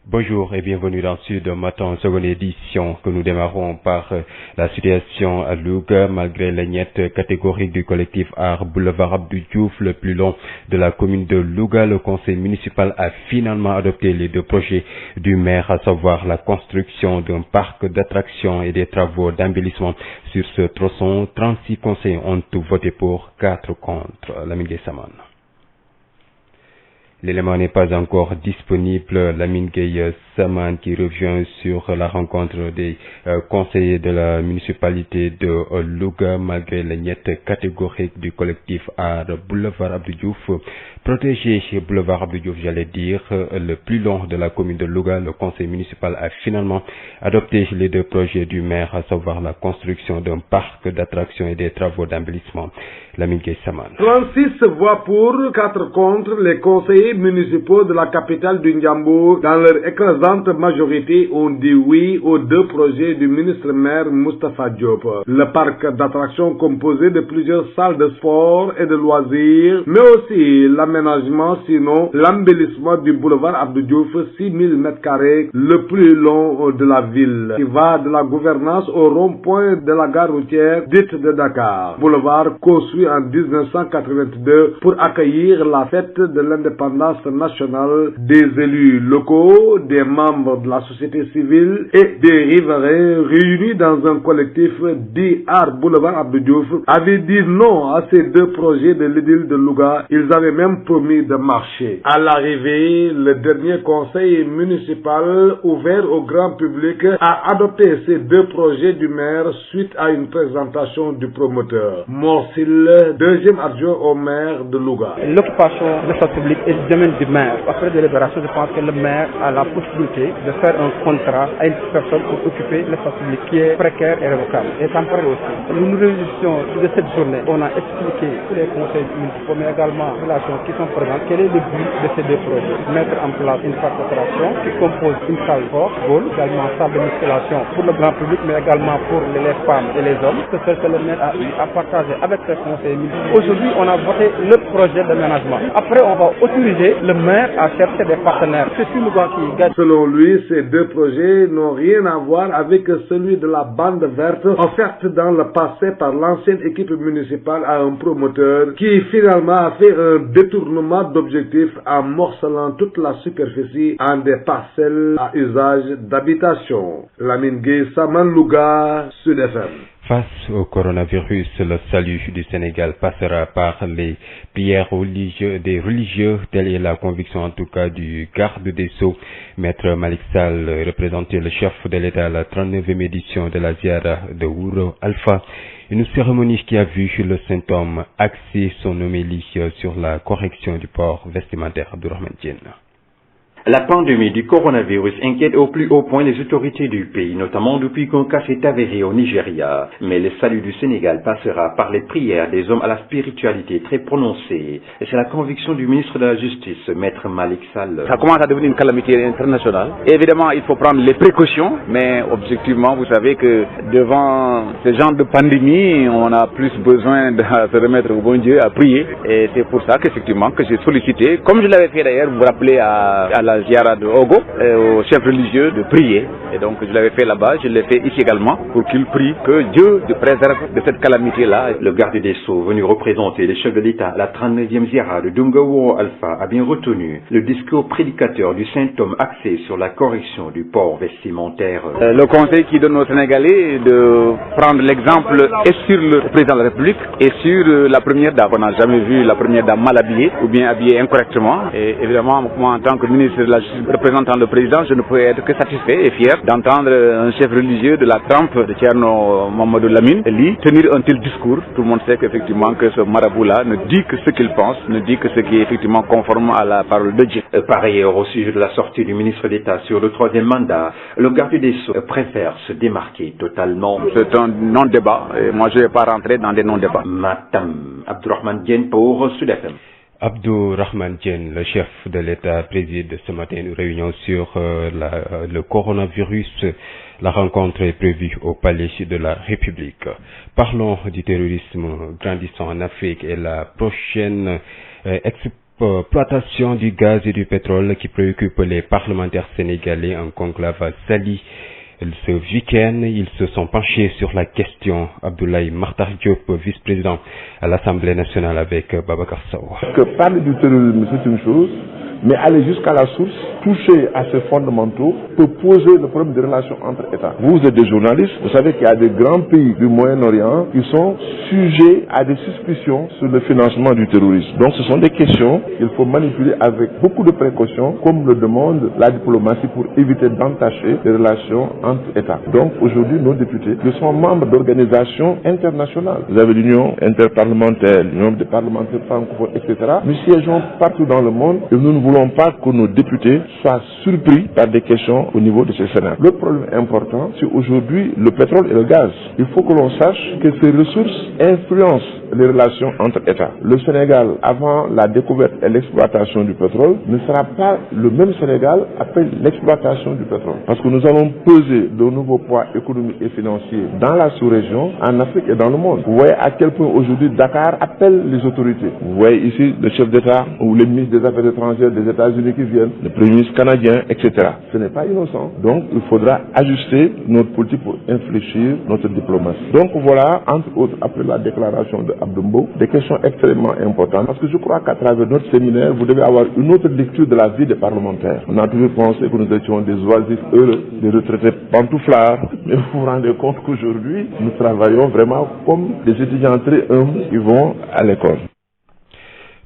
Bonjour et bienvenue dans Sud Matin, seconde édition que nous démarrons par la situation à Louga. Malgré l'agnette catégorique du collectif Art Boulevard Abdou Diouf, le plus long de la commune de Louga, le conseil municipal a finalement adopté les deux projets du maire, à savoir la construction d'un parc d'attractions et des travaux d'embellissement sur ce tronçon. 36 conseillers ont voté pour, 4 contre. Lamine Gueye Saman. L'élément n'est pas encore disponible. Lamine Gueye Saman qui revient sur la rencontre des conseillers de la municipalité de Louga malgré l'agnette catégorique du collectif Art Boulevard Abdou Diouf. Protégé chez Boulevard Abdou Diouf, j'allais dire, le plus long de la commune de Louga, le conseil municipal a finalement adopté les deux projets du maire, à savoir la construction d'un parc d'attractions et des travaux d'embellissement. Lamine Gueye Saman. 36 voix pour, 4 contre. Les conseillers municipaux de la capitale du Ndiambour, dans leur écrasante majorité, ont dit oui aux deux projets du ministre-maire Moustapha Diop. Le parc d'attractions composé de plusieurs salles de sport et de loisirs, mais aussi l'aménagement, sinon l'embellissement du boulevard Abdou Diouf, 6000 m², le plus long de la ville, qui va de la gouvernance au rond-point de la gare routière dite de Dakar. Boulevard construit en 1982 pour accueillir la fête de l'indépendance nationale, des élus locaux, des membres de la société civile et des riverains réunis dans un collectif dit Art Boulevard Abdou Diouf avaient dit non à ces deux projets de l'édile de Louga. Ils avaient même promis de marcher. À l'arrivée, le dernier conseil municipal ouvert au grand public a adopté ces deux projets du maire suite à une présentation du promoteur. Morsil, deuxième adjoint au maire de Louga. L'occupation de l'espace public est du domaine du maire. Après délibération, je pense que le maire a la possibilité de faire un contrat à une personne pour occuper l'espace public qui est précaire et révocable. Et temporaire aussi. Nous nous réjouissons de cette journée. On a expliqué tous les conseils municipaux, mais également les relations qui sont présentes. Quel est le but de ces deux projets? Mettre en place une parc d'attraction qui compose une salle sport, également salle de musculation pour le grand public, mais également pour les femmes et les hommes. C'est ce que le maire a eu à partager avec ses conseils municipaux. Aujourd'hui, on a voté le projet d'aménagement. Après, on va autoriser le maire à chercher des partenaires. C'est tout le gars qui gagne. Selon lui, ces deux projets n'ont rien à voir avec celui de la bande verte offerte dans le passé par l'ancienne équipe municipale à un promoteur qui finalement a fait un détournement d'objectifs en morcelant toute la superficie en des parcelles à usage d'habitation. Lamine Gueye Saman, Louga, Sud FM. Face au coronavirus, le salut du Sénégal passera par les prières des religieux, telle est la conviction en tout cas du garde des Sceaux. Maître Malick Sall représentait le chef de l'État à la 39e édition de la Ziara de Wouro Alpha, une cérémonie qui a vu le Saint-Homme axer son homélie sur la correction du port vestimentaire Abdourahmane Diène. La pandémie du coronavirus inquiète au plus haut point les autorités du pays, notamment depuis qu'un cas s'est avéré au Nigeria. Mais le salut du Sénégal passera par les prières des hommes à la spiritualité très prononcée. Et c'est la conviction du ministre de la Justice, Maître Malick Sall. Ça commence à devenir une calamité internationale. Évidemment, il faut prendre les précautions, mais objectivement, vous savez que devant ce genre de pandémie, on a plus besoin de se remettre au bon Dieu, à prier. Et c'est pour ça qu'effectivement, que j'ai sollicité, comme je l'avais fait d'ailleurs, vous vous rappelez à la Ziara de Ogo, au chef religieux de prier. Et donc je l'avais fait là-bas, je l'ai fait ici également, pour qu'il prie que Dieu le préserve de cette calamité-là. Le garde des Sceaux, venu représenter les chefs de l'État à la 39e Ziara de Dunga Wouro Alpha, a bien retenu le discours prédicateur du Saint-Homme axé sur la correction du port vestimentaire. Le conseil qui donne aux Sénégalais de prendre l'exemple et sur le président de la République et sur la première dame. On n'a jamais vu la première dame mal habillée ou bien habillée incorrectement. Et évidemment, moi en tant que ministre de la Justice représentant le président, je ne peux être que satisfait et fier d'entendre un chef religieux de la trempe de Thierno Mamadou Lamine Ly tenir un tel discours. Tout le monde sait qu'effectivement que ce marabout-là ne dit que ce qu'il pense, ne dit que ce qui est effectivement conforme à la parole de Dieu. Par ailleurs, au sujet de la sortie du ministre d'État sur le 3e mandat, le garde des Sceaux préfère se démarquer totalement. C'est un non-débat et moi je ne vais pas rentrer dans des non-débats. Matam, Abdourahmane Diène pour Sud FM. Abdourahmane Diène, le chef de l'État, préside ce matin une réunion sur le coronavirus. La rencontre est prévue au Palais de la République. Parlons du terrorisme grandissant en Afrique et la prochaine l'exploitation du gaz et du pétrole qui préoccupe les parlementaires sénégalais. Un conclave à Saly ce week-end, ils se sont penchés sur la question. Abdoulaye Makhtar Diop, vice-président à l'Assemblée nationale avec Babacar Sow. Que parler du terrorisme, c'est une chose, mais aller jusqu'à la source, toucher à ces fondamentaux, peut poser le problème des relations entre États. Vous êtes des journalistes, vous savez qu'il y a des grands pays du Moyen-Orient qui sont sujets à des suspicions sur le financement du terrorisme. Donc ce sont des questions qu'il faut manipuler avec beaucoup de précautions, comme le demande la diplomatie, pour éviter d'entacher les relations entre États. Donc aujourd'hui, nos députés, ils sont membres d'organisations internationales. Vous avez l'Union interparlementaire, l'Union des parlementaires francophones, etc. Nous siégeons partout dans le monde et nous ne voulons pas que nos députés soient surpris par des questions au niveau de ces Sénats. Le problème important, c'est aujourd'hui le pétrole et le gaz. Il faut que l'on sache que ces ressources influencent les relations entre États. Le Sénégal, avant la découverte et l'exploitation du pétrole, ne sera pas le même Sénégal après l'exploitation du pétrole. Parce que nous allons peser de nouveaux poids économiques et financiers dans la sous-région, en Afrique et dans le monde. Vous voyez à quel point aujourd'hui Dakar appelle les autorités. Vous voyez ici le chef d'État ou le ministre des Affaires étrangères des États-Unis qui viennent, le Premier ministre canadien, etc. Ce n'est pas innocent. Donc il faudra ajuster notre politique pour infléchir notre diplomatie. Donc voilà, entre autres, après la déclaration de Abdoumbo, des questions extrêmement importantes. Parce que je crois qu'à travers notre séminaire, vous devez avoir une autre lecture de la vie des parlementaires. On a toujours pensé que nous étions des oisifs heureux, des retraités pantouflards. Mais vous vous rendez compte qu'aujourd'hui, nous travaillons vraiment comme des étudiants très humbles qui vont à l'école.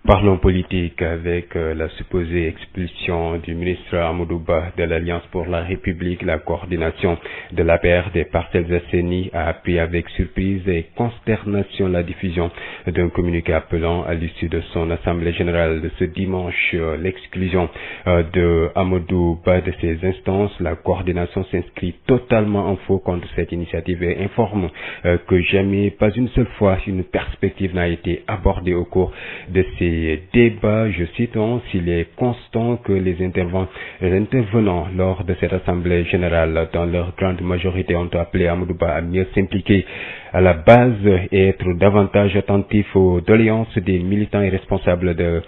Parlons politique avec la supposée expulsion du ministre Amadou Ba de l'Alliance pour la République. La coordination de l'APR des Parcelles Assainies a appris avec surprise et consternation la diffusion d'un communiqué appelant à l'issue de son assemblée générale de ce dimanche l'exclusion de Amadou Ba de ces instances. La coordination s'inscrit totalement en faux contre cette initiative et informe que jamais, pas une seule fois, une perspective n'a été abordée au cours de ces débats. Je cite, s'il est constant que les intervenants lors de cette assemblée générale, dans leur grande majorité, ont appelé Amadou Ba à mieux s'impliquer à la base et être davantage attentif aux doléances des militants et responsables de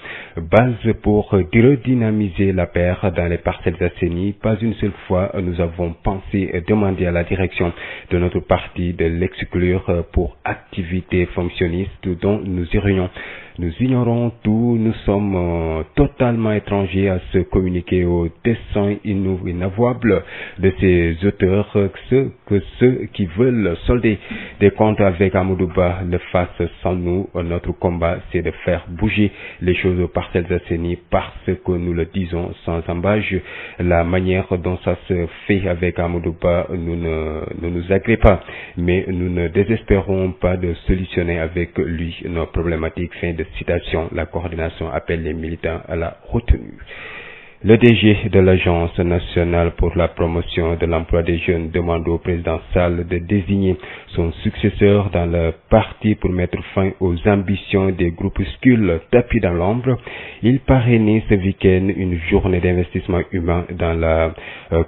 base pour redynamiser la paire dans les Parcelles Assainies. Pas une seule fois nous avons pensé demander à la direction de notre parti de l'exclure pour activité fonctionniste dont nous ignorons tout. Nous sommes totalement étrangers à ce communiqué au dessein inavouable de ces auteurs. Que ceux qui veulent solder des comptes avec Amadou Ba le fassent sans nous. Notre combat, c'est de faire bouger les choses aux Parcelles Assainies parce que nous le disons sans embâche. La manière dont ça se fait avec Amadou Ba ne nous agrée pas, mais nous ne désespérons pas de solutionner avec lui nos problématiques. Fin de citation. La coordination appelle les militants à la retenue. Le DG de l'Agence nationale pour la promotion de l'emploi des jeunes demande au président Sall de désigner son successeur dans le parti pour mettre fin aux ambitions des groupuscules tapis dans l'ombre. Il parrainait ce week-end une journée d'investissement humain dans la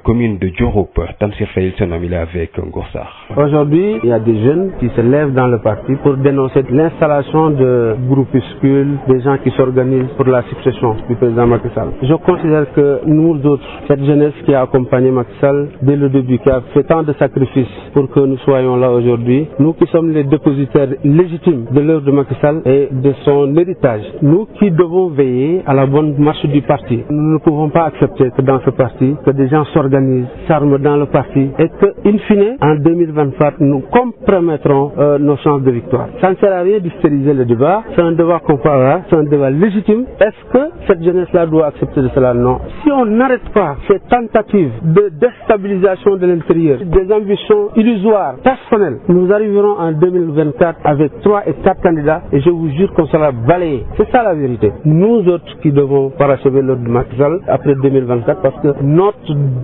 commune de Diouroup. Tamsir Faïl se nomme avec Ngoursar. Aujourd'hui, il y a des jeunes qui se lèvent dans le parti pour dénoncer l'installation de groupuscules, des gens qui s'organisent pour la succession du président Macky Sall. Je considère que nous autres, cette jeunesse qui a accompagné Macky Sall dès le début, qui a fait tant de sacrifices pour que nous soyons là aujourd'hui, nous qui sommes les dépositaires légitimes de l'œuvre de Macky Sall et de son héritage, nous qui devons veiller à la bonne marche du parti. Nous ne pouvons pas accepter que dans ce parti, que des gens s'organisent, s'arment dans le parti et que, in fine, en 2024, nous compromettrons nos chances de victoire. Ça ne sert à rien d'hystériser le débat, c'est un devoir qu'on peut avoir, c'est un débat légitime. Est-ce que cette jeunesse-là doit accepter de cela? Non. Si on n'arrête pas ces tentatives de déstabilisation de l'intérieur, des ambitions illusoires, personnelles, nous arriverons en 2024 avec 3 et 4 candidats et je vous jure qu'on sera balayé. C'est ça la vérité. Nous autres qui devons parachever l'ordre de Macky Sall après 2024 parce que notre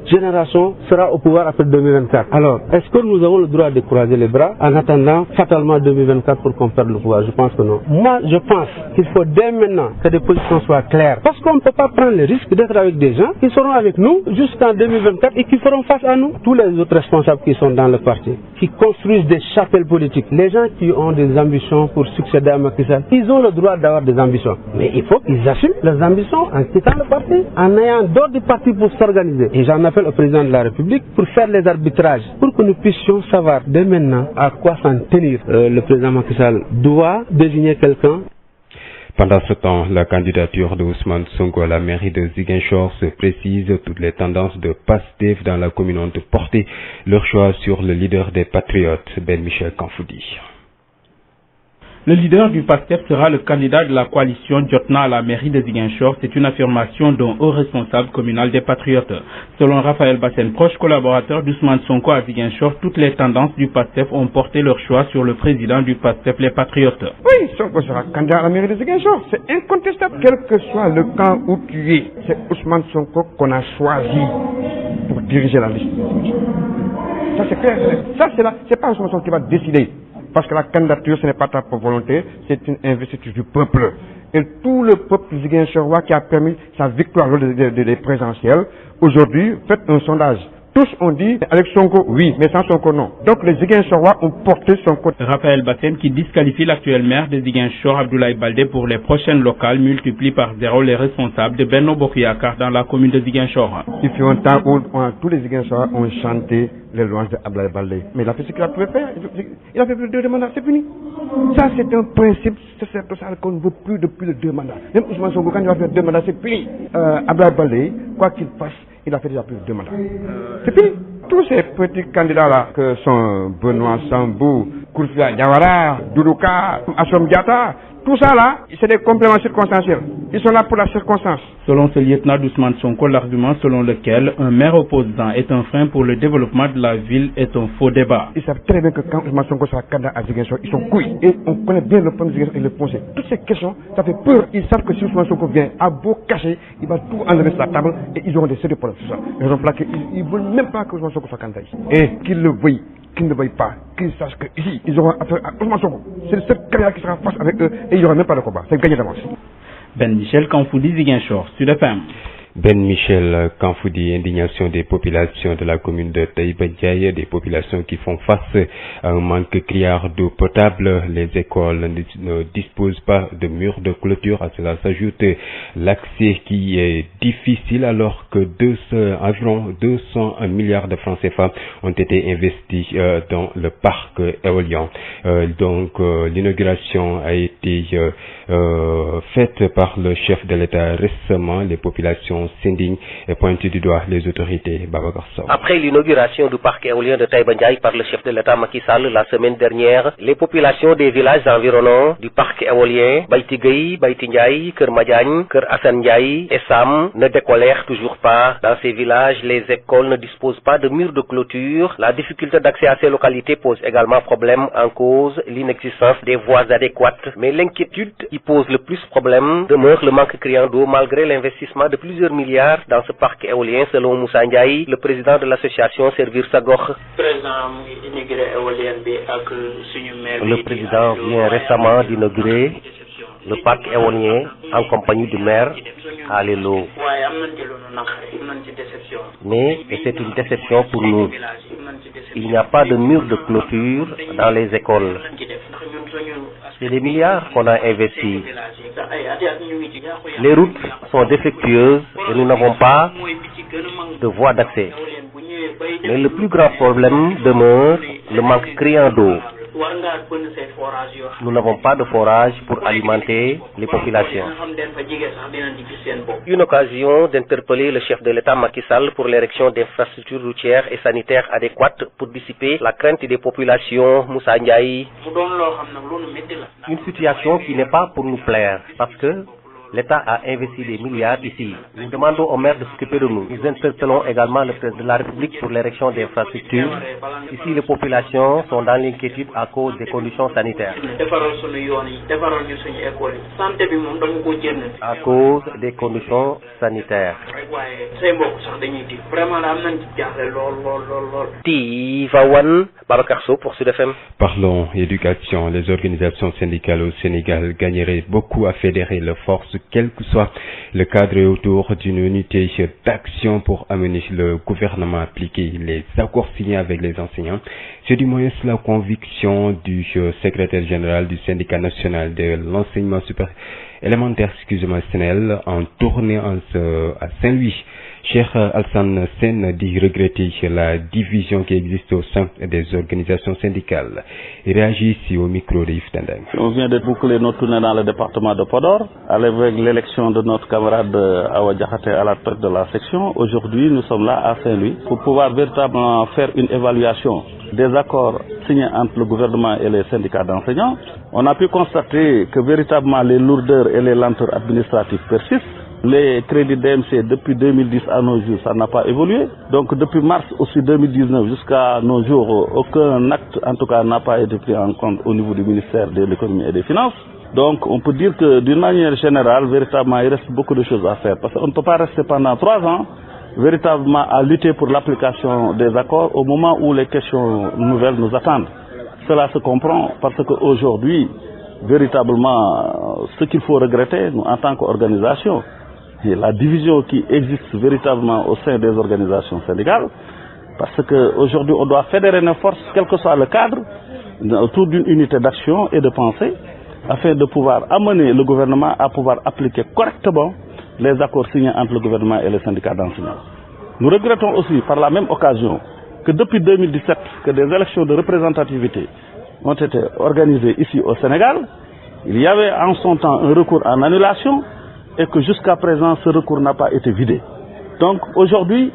génération sera au pouvoir après 2024. Alors, est-ce que nous avons le droit de croiser les bras en attendant fatalement 2024 pour qu'on perde le pouvoir? Je pense que non. Moi, je pense qu'il faut dès maintenant que des positions soient claires parce qu'on ne peut pas prendre le risque d'être avec des gens qui seront avec nous jusqu'en 2024 et qui feront face à nous. Tous les autres responsables qui sont dans le parti, qui construisent des chapelles politiques, les gens qui ont des ambitions pour succéder à Macky Sall, ils ont le droit d'avoir des ambitions. Mais il faut qu'ils assument leurs ambitions en quittant le parti, en ayant d'autres du parti pour s'organiser. Et j'en appelle au président de la République pour faire les arbitrages, pour que nous puissions savoir dès maintenant à quoi s'en tenir. Le président Macky Sall doit désigner quelqu'un. Pendant ce temps, la candidature de Ousmane Sonko à la mairie de Ziguinchor se précise. Toutes les tendances de PASTEF dans la commune ont porté leur choix sur le leader des Patriotes, Ben Michel Kanfoudi. Le leader du PASTEF sera le candidat de la coalition Jotna à la mairie de Ziguinchor. C'est une affirmation d'un haut responsable communal des Patriotes. Selon Raphaël Bassène, proche collaborateur d'Ousmane Sonko à Ziguinchor, toutes les tendances du PASTEF ont porté leur choix sur le président du PASTEF, les Patriotes. Oui, Sonko sera candidat à la mairie de Ziguinchor. C'est incontestable. Quel que soit le camp où tu es, c'est Ousmane Sonko qu'on a choisi pour diriger la liste. Ça c'est clair. Ça c'est pas Ousmane Sonko qui va décider. Parce que la candidature, ce n'est pas ta volonté, c'est une investiture du peuple. Et tout le peuple ziguinchorois qui a permis sa victoire lors des présidentielles, aujourd'hui, faites un sondage. Tous ont dit, avec Sonko, oui, mais sans Sonko, non. Donc les Ziguinchorois ont porté Sonko. Raphaël Bassène, qui disqualifie l'actuel maire de Ziguinchor, Abdoulaye Baldé, pour les prochaines locales, multiplie par 0 les responsables de Benno Bokk Yakaar dans la commune de Ziguinchor. Il fut un temps où tous les Ziguinchorois ont chanté les louanges d'Abdoulaye Baldé. Mais il a fait ce qu'il a pu faire. Il a fait plus de 2 mandats, c'est fini. Ça, c'est un principe social qu'on ne veut plus depuis les 2 mandats. Même Ousmane Sonko, quand il va faire 2 mandats, c'est fini. Abdoulaye Baldé, quoi qu'il fasse, il a fait déjà plus de 2 mandats. C'est fini. Tous ces petits candidats-là, que sont Benoît Sambou, Kourfia Diawara, Doudouka, Assom Diatta, tout ça là, c'est des compléments circonstanciels. Ils sont là pour la circonstance. Selon ce lieutenant d'Ousmane Sonko, l'argument selon lequel un maire opposant est un frein pour le développement de la ville est un faux débat. Ils savent très bien que quand Ousmane Sonko sera candidat à Ziguinchor, ils sont couilles. Et on connaît bien le problème de Ziguinchor et le foncier. Toutes ces questions, ça fait peur. Ils savent que si Ousmane Sonko vient à beau cacher, il va tout enlever sur la table et ils auront des sérieux problèmes sur ça. Ils ont plaqué, ils ne veulent même pas que Ousmane Sonko soit candidat ici. Et qu'ils le veuillent, qu'ils ne le veuillent pas, qu'ils sachent qu'ici, ils auront affaire à Ousmane Sonko. C'est le seul candidat qui sera face avec eux et il n'y aura même pas de combat. C'est gagné d'avance. Ben Michel Kanfoudi, Ziguinchor, Sud FM. Ben Michel Kanfoudi, indignation des populations de la commune de Taïba Ndiaye, des populations qui font face à un manque criard d'eau potable. Les écoles ne disposent pas de murs de clôture. À cela s'ajoute l'accès qui est difficile alors que environ 200 milliards de francs CFA ont été investis dans le parc éolien. L'inauguration a été faite par le chef de l'État récemment. Les populations s'indignent et pointent du doigt les autorités. Babacar Sow. Après l'inauguration du parc éolien de Taïba Ndiaye par le chef de l'État Macky Sall la semaine dernière, les populations des villages environnants du parc éolien Baïti Gueye, Baïti Ndiaye, Kër Madiagne, Kër Assane Ndiaye et Sam ne décolèrent toujours pas. Dans ces villages, les écoles ne disposent pas de murs de clôture. La difficulté d'accès à ces localités pose également problème, en cause l'inexistence des voies adéquates. Mais l'inquiétude qui pose le plus problème demeure le manque criant d'eau malgré l'investissement de plusieurs milliards dans ce parc éolien, selon Moussa Ndiaye, le président de l'association Servir Sa Gox. Le président vient récemment d'inaugurer le parc éolien en compagnie du maire Alelo. Mais c'est une déception pour nous. Il n'y a pas de mur de clôture dans les écoles. C'est des milliards qu'on a investis. Les routes sont défectueuses et nous n'avons pas de voie d'accès. Mais le plus grand problème demeure le manque criant d'eau. Nous n'avons pas de forage pour alimenter les populations. Une occasion d'interpeller le chef de l'État Macky Sall pour l'érection d'infrastructures routières et sanitaires adéquates pour dissiper la crainte des populations. Moussa Ndiaye. Une situation qui n'est pas pour nous plaire parce que l'État a investi des milliards ici. Nous demandons au maire de s'occuper de nous. Nous interpellons également le président de la République pour l'érection d'infrastructures. Ici, les populations sont dans l'inquiétude à cause des conditions sanitaires. À cause des conditions sanitaires. Tivaouane, Babacar Sow pour Sud FM. Parlons éducation. Les organisations syndicales au Sénégal gagneraient beaucoup à fédérer leurs forces quel que soit le cadre autour d'une unité d'action pour amener le gouvernement à appliquer les accords signés avec les enseignants. C'est du moins la conviction du secrétaire général du syndicat national de l'enseignement supérieur élémentaire, SNEL, en tournée à Saint-Louis. Cheikh Alassane Sène dit regretter la division qui existe au sein des organisations syndicales. Il réagit ici au micro de Yves Tendeng. On vient de boucler notre tournée dans le département de Podor, avec l'élection de notre camarade Awa Diakhaté à la tête de la section. Aujourd'hui, nous sommes là à Saint-Louis pour pouvoir véritablement faire une évaluation des accords signés entre le gouvernement et les syndicats d'enseignants. On a pu constater que véritablement les lourdeurs et les lenteurs administratives persistent. Les crédits DMC depuis 2010 à nos jours, ça n'a pas évolué. Donc depuis mars aussi 2019 jusqu'à nos jours, aucun acte en tout cas n'a pas été pris en compte au niveau du ministère de l'économie et des finances. Donc on peut dire que d'une manière générale, véritablement il reste beaucoup de choses à faire. Parce qu'on ne peut pas rester pendant 3 ans véritablement à lutter pour l'application des accords au moment où les questions nouvelles nous attendent. Cela se comprend parce qu'aujourd'hui, véritablement, ce qu'il faut regretter, nous, en tant qu'organisation, et la division qui existe véritablement au sein des organisations syndicales, parce qu'aujourd'hui on doit fédérer nos forces, quel que soit le cadre, autour d'une unité d'action et de pensée, afin de pouvoir amener le gouvernement à pouvoir appliquer correctement les accords signés entre le gouvernement et les syndicats d'enseignants. Nous regrettons aussi par la même occasion que depuis 2017, que des élections de représentativité ont été organisées ici au Sénégal. Il y avait en son temps un recours en annulation et que jusqu'à présent ce recours n'a pas été vidé. Donc aujourd'hui,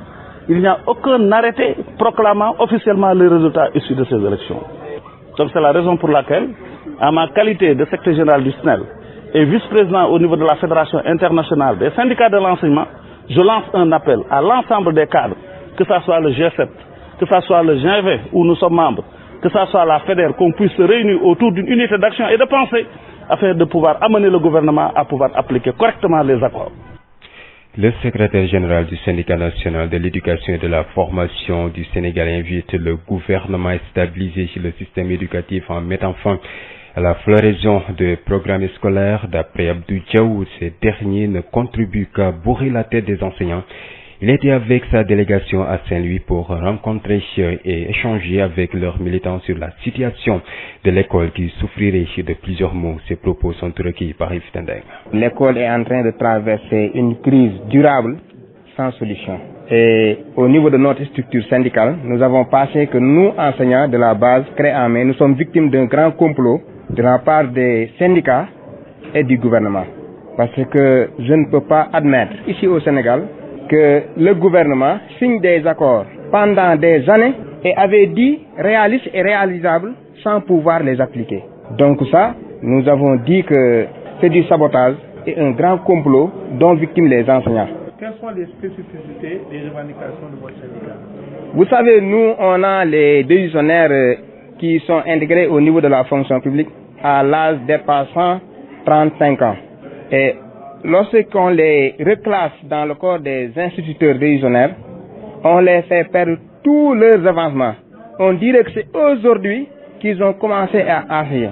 il n'y a aucun arrêté proclamant officiellement les résultats issus de ces élections. Donc c'est la raison pour laquelle, à ma qualité de secrétaire général du SNEL et vice-président au niveau de la Fédération internationale des syndicats de l'enseignement, je lance un appel à l'ensemble des cadres, que ce soit le G7, que ce soit le G20 où nous sommes membres, que ce soit la FEDER, qu'on puisse se réunir autour d'une unité d'action et de pensée afin de pouvoir amener le gouvernement à pouvoir appliquer correctement les accords. Le secrétaire général du syndicat national de l'éducation et de la formation du Sénégal invite le gouvernement à stabiliser le système éducatif en mettant fin à la floraison de programmes scolaires. D'après Abdou Diaw, ces derniers ne contribuent qu'à bourrer la tête des enseignants. Il était avec sa délégation à Saint-Louis pour rencontrer et échanger avec leurs militants sur la situation de l'école qui souffrirait de plusieurs maux. Ces propos sont recueillis par Yves Tendeng. L'école est en train de traverser une crise durable sans solution. Et au niveau de notre structure syndicale, nous avons pensé que nous, enseignants de la base, clé en main, nous sommes victimes d'un grand complot de la part des syndicats et du gouvernement. Parce que je ne peux pas admettre ici au Sénégal que le gouvernement signe des accords pendant des années et avait dit réalistes et réalisables sans pouvoir les appliquer. Donc ça, nous avons dit que c'est du sabotage et un grand complot dont victimes les enseignants. Quelles sont les spécificités des revendications de votre syndicat? Vous savez, nous, on a les décisionnaires qui sont intégrés au niveau de la fonction publique à l'âge dépassant 35 ans. Et lorsqu'on les reclasse dans le corps des instituteurs décisionnaires, on les fait perdre tous leurs avancements. On dirait que c'est aujourd'hui qu'ils ont commencé à enseigner,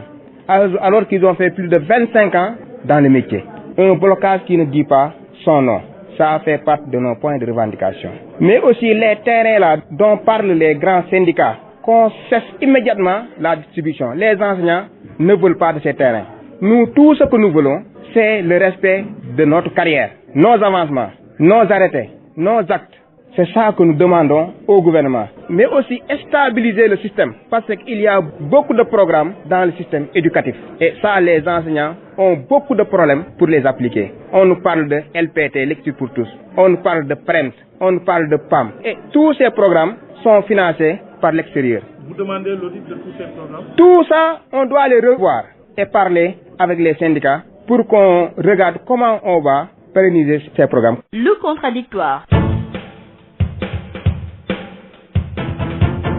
alors qu'ils ont fait plus de 25 ans dans le métier. Un blocage qui ne dit pas son nom. Ça fait partie de nos points de revendication. Mais aussi les terrains là dont parlent les grands syndicats, qu'on cesse immédiatement la distribution. Les enseignants ne veulent pas de ces terrains. Nous, tout ce que nous voulons, c'est le respect de notre carrière, nos avancements, nos arrêtés, nos actes. C'est ça que nous demandons au gouvernement. Mais aussi stabiliser le système, parce qu'il y a beaucoup de programmes dans le système éducatif. Et ça, les enseignants ont beaucoup de problèmes pour les appliquer. On nous parle de LPT, Lecture pour tous. On nous parle de PREMS, on nous parle de PAM. Et tous ces programmes sont financés par l'extérieur. Vous demandez l'audit de tous ces programmes? Tout ça, on doit les revoir et parler avec les syndicats pour qu'on regarde comment on va pérenniser ces programmes. Le contradictoire.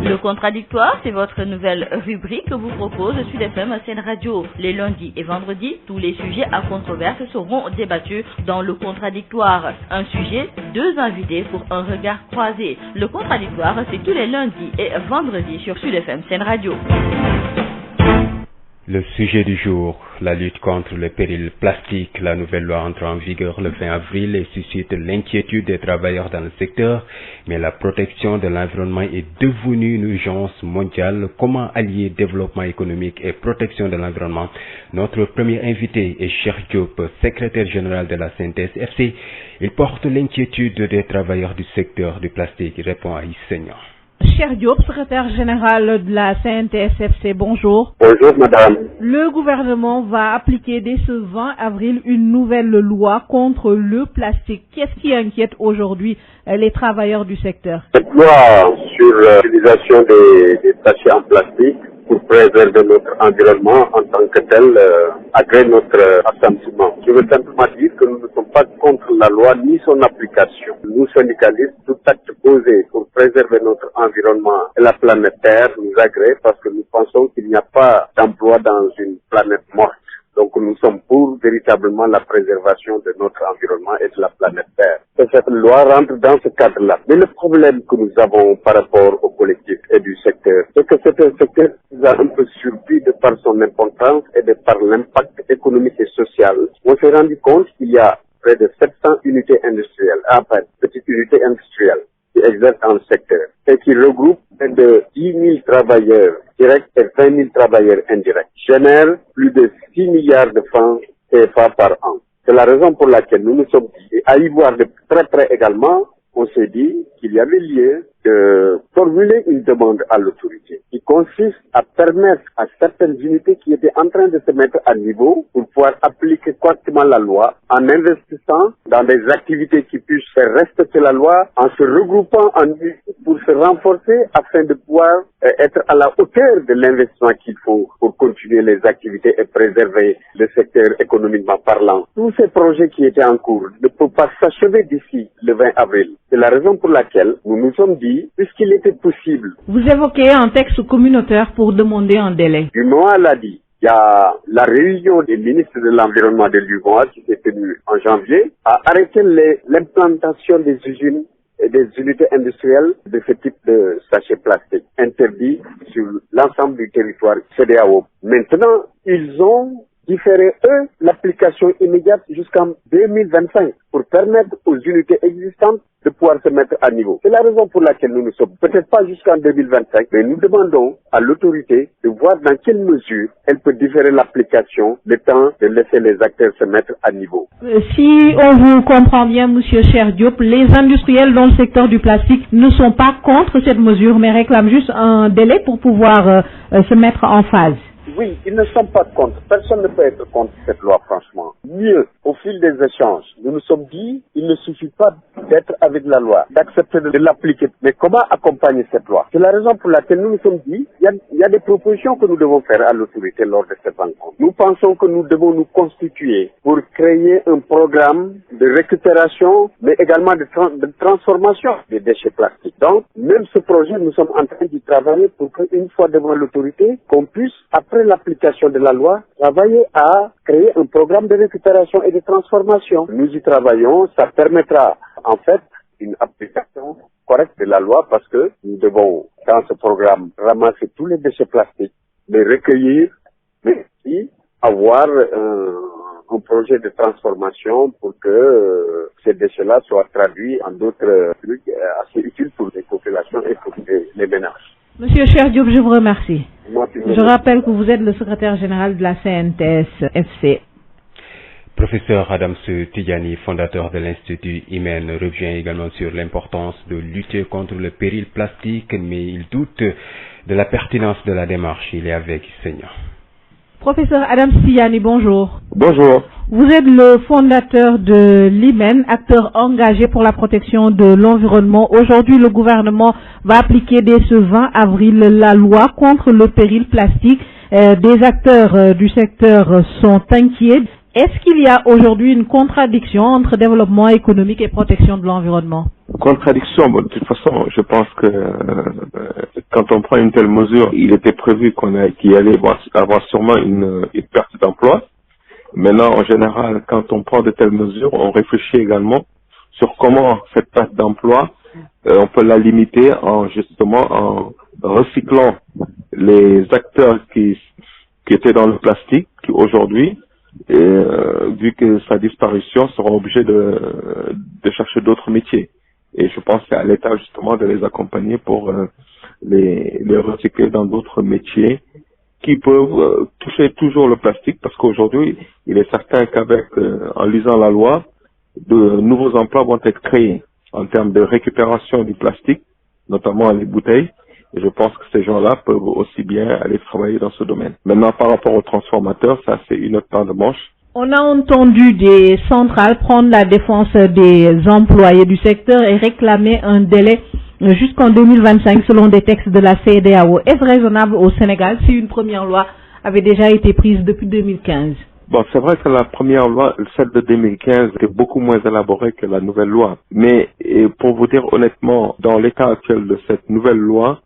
Le contradictoire, c'est votre nouvelle rubrique que vous propose Sud FM Sen Radio. Les lundis et vendredis, tous les sujets à controverse seront débattus dans le contradictoire. Un sujet, deux invités pour un regard croisé. Le contradictoire, c'est tous les lundis et vendredis sur Sud FM Sen Radio. Le sujet du jour, la lutte contre le péril plastique. La nouvelle loi entre en vigueur le 20 avril et suscite l'inquiétude des travailleurs dans le secteur. Mais la protection de l'environnement est devenue une urgence mondiale. Comment allier développement économique et protection de l'environnement? Notre premier invité est Cheikh Diop, secrétaire général de la CNTS/FC. Il porte l'inquiétude des travailleurs du secteur du plastique. Il répond à Issegna. Cheikh Diop, secrétaire général de la CNTS/FC, bonjour. Bonjour madame. Le gouvernement va appliquer dès ce 20 avril une nouvelle loi contre le plastique. Qu'est-ce qui inquiète aujourd'hui les travailleurs du secteur? Cette loi sur l'utilisation des sachets en plastique pour préserver notre environnement en tant que tel agrée notre assentiment. Je veux simplement dire que nous ne sommes pas contre la loi ni son application. Nous syndicalistes, tout acte posé pour préserver notre environnement et la planète Terre nous agrée parce que nous pensons qu'il n'y a pas d'emploi dans une planète morte. Donc nous sommes pour véritablement la préservation de notre environnement et de la planète Terre. Et cette loi rentre dans ce cadre-là. Mais le problème que nous avons par rapport au collectif et du secteur, c'est que c'est un secteur qui nous a un peu surpris de par son importance et de par l'impact économique et social. On s'est rendu compte qu'il y a près de 700 unités industrielles, petites unités industrielles qui exercent dans le secteur et qui regroupent près de 10 000 travailleurs directs et 20 000 travailleurs indirects, génèrent plus de 6 milliards de francs CFA par an. C'est la raison pour laquelle nous nous sommes dit, à y voir de très près également, on s'est dit qu'il y avait lieu de formuler une demande à l'autorité qui consiste à permettre à certaines unités qui étaient en train de se mettre à niveau pour pouvoir appliquer correctement la loi en investissant dans des activités qui puissent faire respecter la loi, en se regroupant en unités pour se renforcer afin de pouvoir être à la hauteur de l'investissement qu'il faut pour continuer les activités et préserver le secteur économiquement parlant. Tous ces projets qui étaient en cours ne peuvent pas s'achever d'ici le 20 avril. C'est la raison pour laquelle nous nous sommes dit, puisqu'il était possible. Vous évoquez un texte communautaire pour demander un délai. UMOA l'a dit. Il y a la réunion des ministres de l'Environnement de l'UMOA qui s'est tenue en janvier, a arrêté l'implantation des usines et des unités industrielles de ce type de sachets plastiques interdits sur l'ensemble du territoire CEDEAO. Maintenant, ils ont différé, eux, l'application immédiate jusqu'en 2025 pour permettre aux unités existantes de pouvoir se mettre à niveau. C'est la raison pour laquelle nous ne sommes peut-être pas jusqu'en 2025, mais nous demandons à l'autorité de voir dans quelle mesure elle peut différer l'application, le temps de laisser les acteurs se mettre à niveau. Si on vous comprend bien, monsieur Cheikh Diop, les industriels dans le secteur du plastique ne sont pas contre cette mesure, mais réclament juste un délai pour pouvoir se mettre en phase. Oui, ils ne sont pas contre. Personne ne peut être contre cette loi, franchement. Mieux, au fil des échanges, nous nous sommes dit, il ne suffit pas d'être avec la loi, d'accepter de l'appliquer. Mais comment accompagner cette loi? C'est la raison pour laquelle nous nous sommes dit, il y a des propositions que nous devons faire à l'autorité lors de cette rencontre. Nous pensons que nous devons nous constituer pour créer un programme de récupération, mais également de transformation des déchets plastiques. Donc, même ce projet, nous sommes en train d'y travailler pour qu'une fois devant l'autorité, qu'on puisse, après l'application de la loi, travailler à créer un programme de récupération et de transformation. Nous y travaillons, ça permettra en fait une application correcte de la loi parce que nous devons, dans ce programme, ramasser tous les déchets plastiques, les recueillir, mais aussi avoir un projet de transformation pour que ces déchets-là soient traduits en d'autres trucs assez utiles pour les populations et pour les ménages. Monsieur Cheikh Diop, je vous remercie. Je rappelle que vous êtes le secrétaire général de la CNTS/FC. Professeur Adams Tidjani, fondateur de l'Institut Imen, revient également sur l'importance de lutter contre le péril plastique, mais il doute de la pertinence de la démarche. Il est avec Seigneur. Professeur Adams Tidjani, bonjour. Bonjour. Vous êtes le fondateur de l'Imen, acteur engagé pour la protection de l'environnement. Aujourd'hui, le gouvernement va appliquer dès ce 20 avril la loi contre le péril plastique. Des acteurs du secteur sont inquiets. Est-ce qu'il y a aujourd'hui une contradiction entre développement économique et protection de l'environnement? Contradiction, bon, de toute façon, je pense que quand on prend une telle mesure, il était prévu qu'il y allait avoir sûrement une perte d'emploi. Maintenant, en général, quand on prend de telles mesures, on réfléchit également sur comment cette perte d'emploi, on peut la limiter en recyclant les acteurs qui qui étaient dans le plastique, qui aujourd'hui, vu que sa disparition, seront obligés de chercher d'autres métiers. Et je pense que c'est à l'État justement de les accompagner pour les recycler dans d'autres métiers qui peuvent toucher toujours le plastique, parce qu'aujourd'hui, il est certain qu'avec, en lisant la loi, de nouveaux emplois vont être créés en termes de récupération du plastique, notamment les bouteilles. Et je pense que ces gens-là peuvent aussi bien aller travailler dans ce domaine. Maintenant, par rapport aux transformateurs, ça c'est une autre paire de manches. On a entendu des centrales prendre la défense des employés du secteur et réclamer un délai jusqu'en 2025 selon des textes de la CEDEAO. Est-ce raisonnable au Sénégal si une première loi avait déjà été prise depuis 2015? Bon, c'est vrai que la première loi, celle de 2015, était beaucoup moins élaborée que la nouvelle loi. Mais pour vous dire honnêtement, dans l'état actuel de cette nouvelle loi,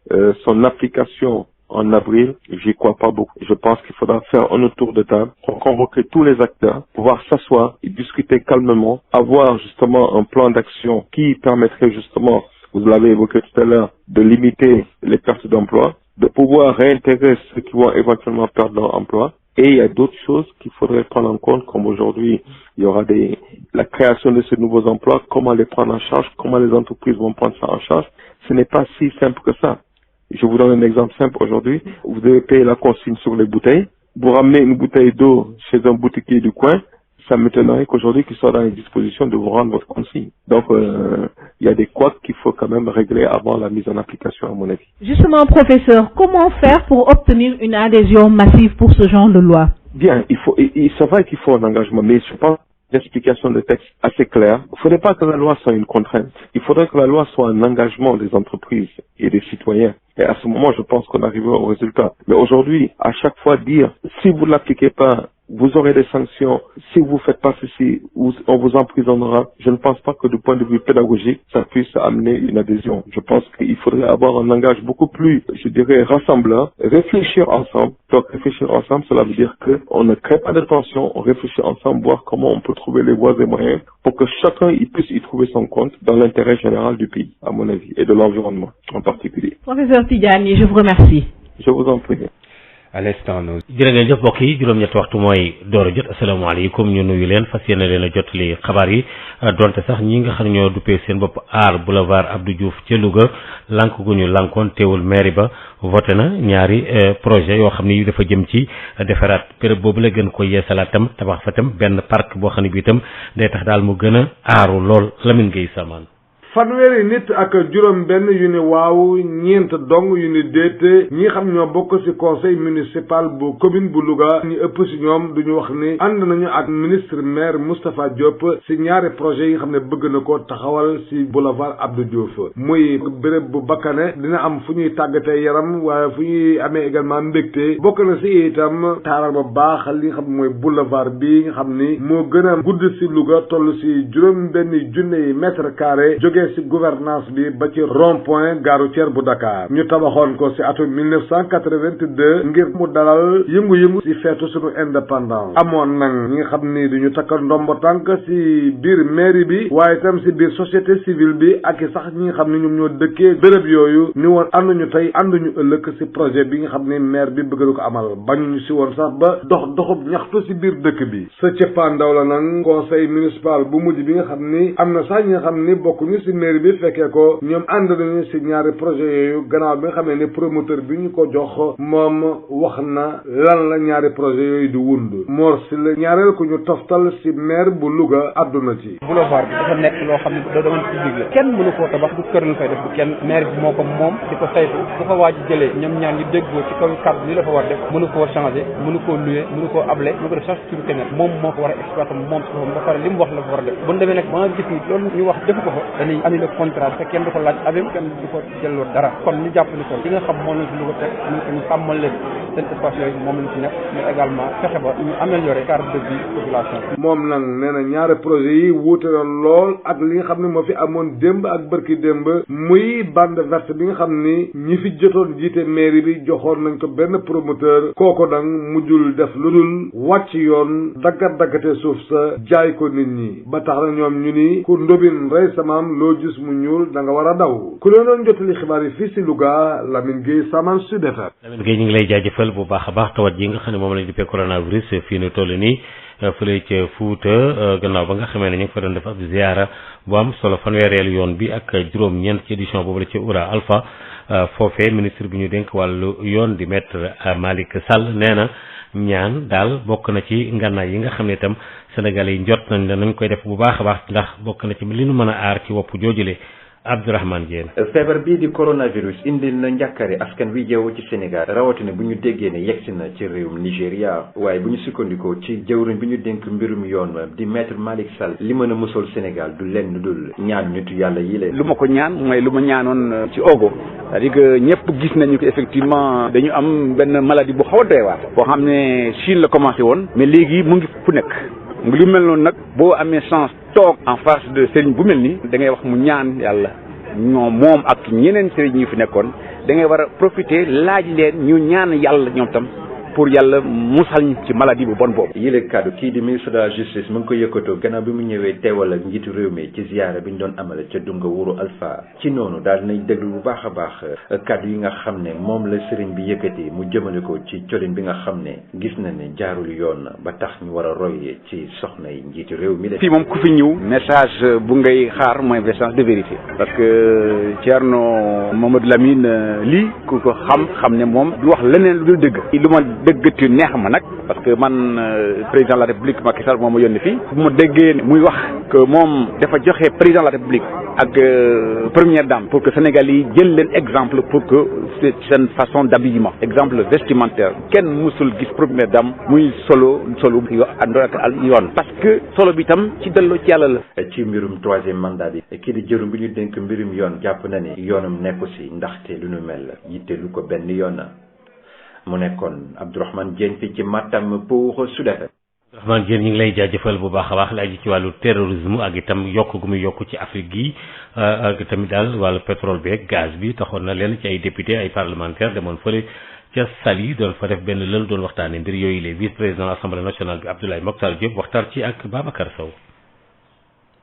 son application en avril, j'y crois pas beaucoup. Je pense qu'il faudra faire un tour de table, convoquer tous les acteurs, pouvoir s'asseoir et discuter calmement, avoir justement un plan d'action qui permettrait justement, vous l'avez évoqué tout à l'heure, de limiter les pertes d'emploi, de pouvoir réintégrer ceux qui vont éventuellement perdre leur emploi. Et il y a d'autres choses qu'il faudrait prendre en compte, comme aujourd'hui, il y aura la création de ces nouveaux emplois, comment les prendre en charge, comment les entreprises vont prendre ça en charge. Ce n'est pas si simple que ça. Je vous donne un exemple simple aujourd'hui. Vous devez payer la consigne sur les bouteilles. Vous ramenez une bouteille d'eau chez un boutiquier du coin. Ça m'étonnerait qu'aujourd'hui qu'il soit dans les dispositions de vous rendre votre consigne. Donc, il y a des couacs qu'il faut quand même régler avant la mise en application, à mon avis. Justement, professeur, comment faire pour obtenir une adhésion massive pour ce genre de loi? Bien, c'est vrai qu'il faut un engagement, mais je pense l'explication de texte assez claire. Il ne faudrait pas que la loi soit une contrainte. Il faudrait que la loi soit un engagement des entreprises et des citoyens. Et à ce moment, je pense qu'on arrivera au résultat. Mais aujourd'hui, à chaque fois dire, si vous ne l'appliquez pas, vous aurez des sanctions. Si vous ne faites pas ceci, on vous emprisonnera. Je ne pense pas que du point de vue pédagogique, ça puisse amener une adhésion. Je pense qu'il faudrait avoir un langage beaucoup plus, je dirais, rassembleur, réfléchir ensemble. Donc, réfléchir ensemble, cela veut dire qu'on ne crée pas de tension, on réfléchit ensemble, voir comment on peut trouver les voies et moyens pour que chacun puisse y trouver son compte dans l'intérêt général du pays, à mon avis, et de l'environnement en particulier. Professeur Tidjani, je vous remercie. Je vous en prie. À l'instant, nous. jërë ngeen jëf mbokk yi juróom-ñetti waxtu mooy door a jot asalaamaaleykum ñu nuyu leen fas yéene leen a jotali xabaar yi donte sax ñi nga xam ne ñoo duppee seen bopp aar boulevard Abdou Diouf ca Louga lànk gu ñu lànkoon teewul mairie ba voté na ñaari projet yoo xam ne yu dafa jëm ci defaraat béréb boobu la gën ko yeesalaat tam tabax fa tam benn parc boo xam ne bii tam day tax daal mu gën a aaru lool Lamine Gueye Samane. fanweeri nit ak juróom benn yu ni waaw ñeent dong yu ni déet ñi xam ñoo bokk ci conseil municipal bu commune bu Louga ñi ëpp ci ñoom duñu wax ni ànd nañu ak ministre maire Moustapha Diop ci ñaari projet yi nga xam ne bëgg na ko taxawal ci boulevard Abdou Diouf muy béréb bu bakkane dina am fu ñuy tàggatee yaram waaye fu ñuy amee également mbégte bokk na ci itam taaral ba baax li nga xam mooy boulevard bi nga xam ni moo gën a gudd ci Louga toll ci juróom benn junni mètre carré jóge ci gouvernance bi ba ci rond-point gare routière bu Dakar ñu tabaxoon ko ci atum 1982 ngir mu dalal yëngu-yëngu ci feetu sunu indépendance amoon nag ñi nga xam ni duñu takka ndombo tànk ci biir mairie bi waaye itam ci biir société civile bi ak i sax ñi nga xam ni ñoom ñoo dëkkee béréb yooyu ni woon ànduñu tey ànduñu ëllëg ci projet bi nga xam ni maire bi bëgg na ko amal bañuñu ci woon sax ba doxub ñaxtu ci biir dëkk bi sa cëppaandaw la nag conseil municipal bu mujj bi nga xam ni am na sax ñi nga xam ni bokkuñu ci mairie bi fekkee ko ñoom ànd nañu ci ñaari projet yooyu gannaaw bi nga xamee ne promoteur bi ñu ko jox moom wax na lan la ñaari projet yooyu di wund Mor si la ñaareel ku ñu toftal ci maire bu Louga àdduna ci boulevard bi dafa nekk loo xam ne da doon public la kenn mënu koo tabax du kër lu fay def du kenn maire bi moo ko moom di ko saytu bu fa waa ji jëlee ñoom ñaar ñu déggoo ci kaw kàddu li la fa war def mënu koo changer mënu koo louer mënu koo able mënu ko def sax sur keneen moom moo ko war a exploiter moom si boppam ba pare li mu wax la fa war a def bu ñu demee nag ba nga gis ni loolu ñu wax defu ko fa dañuy annulé contrat te kenn du ko laaj abim kenn du ko jëlloo dara kon ñu jàpp ni kon li nga xam moom lañ si lu ko teg ñu sàmmal leen seen espace yooyu moom lañ si nekk mais également fexe ba ñu amélioré cadre de vie population moom nag nee na ñaari projet yi wuute na lool ak li nga xam ne moo fi amoon démb ak bërki démb muy bande verte bi nga xam ni ñi fi jotoon jiite mairie bi joxoon nañ ko benn promoteur kooko nag mujjul def lu dul wàcc yoon daggate suuf sa jaay ko nit ñi ba tax na ñoom ñu ni ku ndobin rey samaam loo gis mu ñuul da nga war daw ku leen doon jotali xibaar yi fii ci Louga Lamine Gueye Samane Sud FM. Lamine Gueye ñu ngi lay jaajëfal jaajëfal bu baax a baax tawat ji nga xam ne moom lañ dippee coronavirus fii nu toll nii fële ca Fuuta gannaaw ba nga xamee ne ñu ngi fa doon def ab ziara bu am solo fanweereelu yoon bi ak juróom-ñeent ci édition boobu la ci Oura Alpha foofee ministre bi ñu dénk wàllu yoon di maître Malick Sall nee na ñaan daal bokk na ci ngànnaay yi nga xam ne itam Sénégalais yi njot nañ la nañ koy def bu baax a baax ndax bokk na ci li nu mën a aar ci wopp joojule Abdourahmane Diène. feebar bii di coronavirus indil na njàkkare askan wi yeewu ci Sénégal rawatina bu ñu déggee ne yegsi na ci réewum Nigéria waaye bu ñu sukkandikoo ci jëwriñ bi ñu dénk mbirum yoon di maître Malick Sall li mën a musal Sénégal du lenn dul ñaan nitu yàlla yi leen. lu ma ko ñaan mooy lu ma ñaanoon ci Ogo c'est-à-dire que ñëpp gis nañu que effectivement dañu am benn maladie bu xaw a doy waar boo xam ne Chine la commencé woon mais léegi mu ngi fu nekk lu mel noonu nag boo amee chance toog en face de sëriñ bu mel ni da ngay wax mu ñaan yàlla ñoom moom ak ñeneen sëriñ ñu fi nekkoon da ngay war a profiter laaj leen ñu ñaan yàlla ñoom tam pour yàlla musal ñu ci maladie bu bon boobu. yile kaddu kii di ministre de la justice mu ngi ko yëkkatoo gannaaw bi mu ñëwee teewal ak njiitu réew mi ci ziyaara bi ñu doon amale ca Dunga Wuro Alpha ci noonu daal nañ déglu bu baax a baax kaddu yi nga xam ne moom la sëriñ bi yëkkati mu jëmale ko ci colin bi nga xam ne gis na ne jaarul yoon ba tax ñu war a roy ci soxna yi njiitu réew mi. fii moom ku fi ñëw message bu ngay xaar mooy message de vérité parce que Thierno Mamadou Lamine lii ku ko xam ne moom du wax leneen lu dul dëgg lu ma dëggati neex ma nag parce que man président de la république Macky Sall moo ma yónni fii bu ma déggee muy wax que moom dafa joxe président de la république ak première dame pour que Sénégal yi jël leen exemple pour que seen façon d'habillement exemple vestimentaire kenn musul gis première dame muy solo àndoon ak yoon parce que solo bi tam ci delloo ci yàlla la. ci mbirum troisième mandat bi kii di jërum bi ñu dénk mbirum yoon jàpp na ni yoonam nekku si ndaxte lu nu mel yitte lu ko benn yoon mu nekkoon Abdourahmane Diène fii ci Matam pour Sud FM. Abdourahmane Diène ñu ngi lay jaajëfal bu baax a baax laaj ci wàllu terrorisme ak itam yokk gu muy yokk ci Afrique gi ak tamit daal wàllu pétrole bi ak gaz bi taxoon na leen ci ay député ay parlementaires demoon fële ca Saly doon fa def benn lël doon waxtaanee mbir yooyu les vice président assemblée nationale bi Abdoulaye Mokhtar Diop waxtaan ci ak Babacar Sow.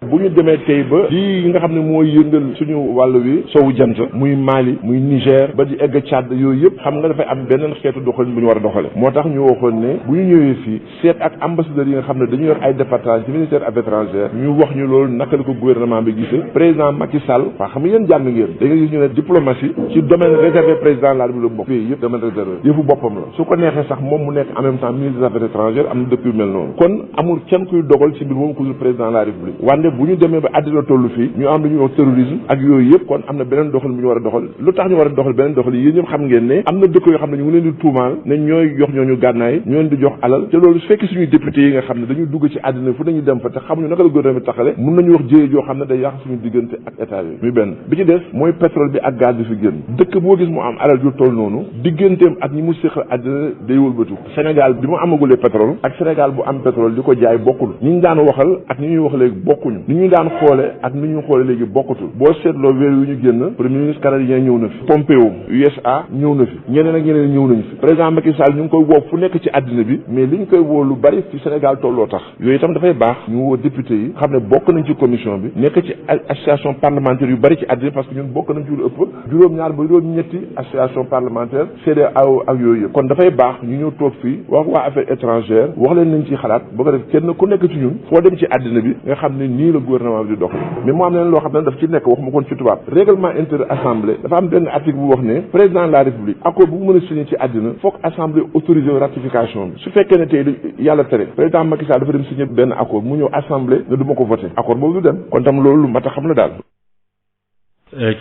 bu ñu demee tey ba lii nga xam ne mooy yëngal suñu wàll wi sowu jant muy Mali muy Niger ba di egg Tchad yooyu yëpp xam nga dafay am beneen xeetu doxalin bu ñu war a doxale moo tax ñu waxoon ne bu ñu ñëwee fii seet ak ambassadeurs yi nga xam ne dañu yor ay département ci ministère des affaires étrangères ñu wax ñu loolu naka la ko gouvernement bi gisee président Macky Sall waa xam nga yéen jàng ngeen da nga gis ñu ne diplomatie ci domaine réservé président la République bokk yëpp domaine réservé yëfu boppam la su ko neexee sax moom mu nekk en même temps ministre des affaires étrangères am na dëkk yu mel noonu kon amul kenn kuy dogal ci mbir moomu ku dul président de la République wante bu ñu demee ba àddina tollu fii ñu am lu ñuy wax terrorisme ak yooyu yëpp kon am na beneen doxal bu ñu war a doxal lu tax ñu war a doxal beneen doxal yi yéen ñëpp xam ngeen ne am na dëkk yoo xam ne ñu ngi leen di tuumaal ne ñooy jox ñooñu gànnaay ñoo leen di jox alal te loolu su fekkee suñuy député yi nga xam ne dañu dugg ci àddina fu nañu dem fa te xamuñu naka la gouvernement bi taxale mun nañu wax jéye joo xam ne day yàq suñu diggante ak état yooyu muy benn bi ci des mooy pétrole bi ak gaz bi fi génn dëkk boo gis mu am alal ju toll noonu digganteem ak ñi mu séqal àddina day wëlbatu Sénégal bi mu amagulee pétrole ak Sénégal bu am pétrole di ko jaay bokkul ñi ñu daan waxal ak ñi ñuy wax léegi bokkuñu ni ñu daan xoole ak ni ñu xoole léegi bokkutul boo seetloo weer yu ñu génn premier ministre canadien ñëw na fi Pompeo USA ñëw na fi ñeneen ak ñeneen ñëw nañu fi président Macky Sall ñu ngi koy woo fu nekk ci àddina bi mais li ñu koy woo lu bari fi Sénégal tolloo tax yooyu itam dafay baax ñu woo député yi xam ne bokk nañ ci commission bi nekk ci association parlementaire yu bari ci àddina parce que ñun bokk nañ ci lu ëpp juróom-ñaar ba juróom-ñetti association parlementaire CEDEAO ak yooyu yëpp kon dafay baax ñu ñëw toog fii wax waa affaires étrangères wax leen nañ ci xalaat boo ko def kenn ku nekk ci ñun foo dem ci àddina bi nga xam ne nii la gouvernement bi di dox mais mu am leen loo xam ne daf ci nekk wax ma koon ci tubaab règlement intérieur assemblée dafa am benn article bu wax ne président de la république accord bu mu mën a signé ci àddina foog assemblée autorisé ratification bi su fekkee ne tey yàlla tere président Macky Sall dafa dem signé benn accord mu ñëw assemblée ne du ma ko voté accord boobu du dem kon tam loolu lu mat a xam la daal.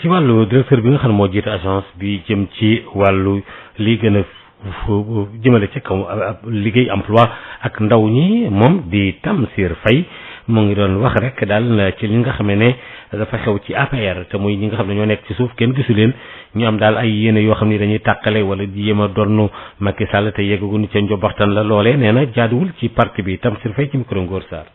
ci wàllu directeur bi nga xam ne moo jiite agence bi jëm ci wàllu li gën a jëmale ci kaw liggéey emploi ak ndaw ñi moom di Tamsir Faye mu ngi doon wax rek daal ci li nga xam ne dafa xew ci APR te muy ñi nga xam ne ñoo nekk ci suuf kenn gisu leen ñu am daal ay yéene yoo xam ne dañuy tàqale wala di yéem a donnu Macky Sall te yeggaguñu ca njobaxtan la loolee nee na jaaduwul ci parti bi Tamsir Faye ci micro Ngor Sarr.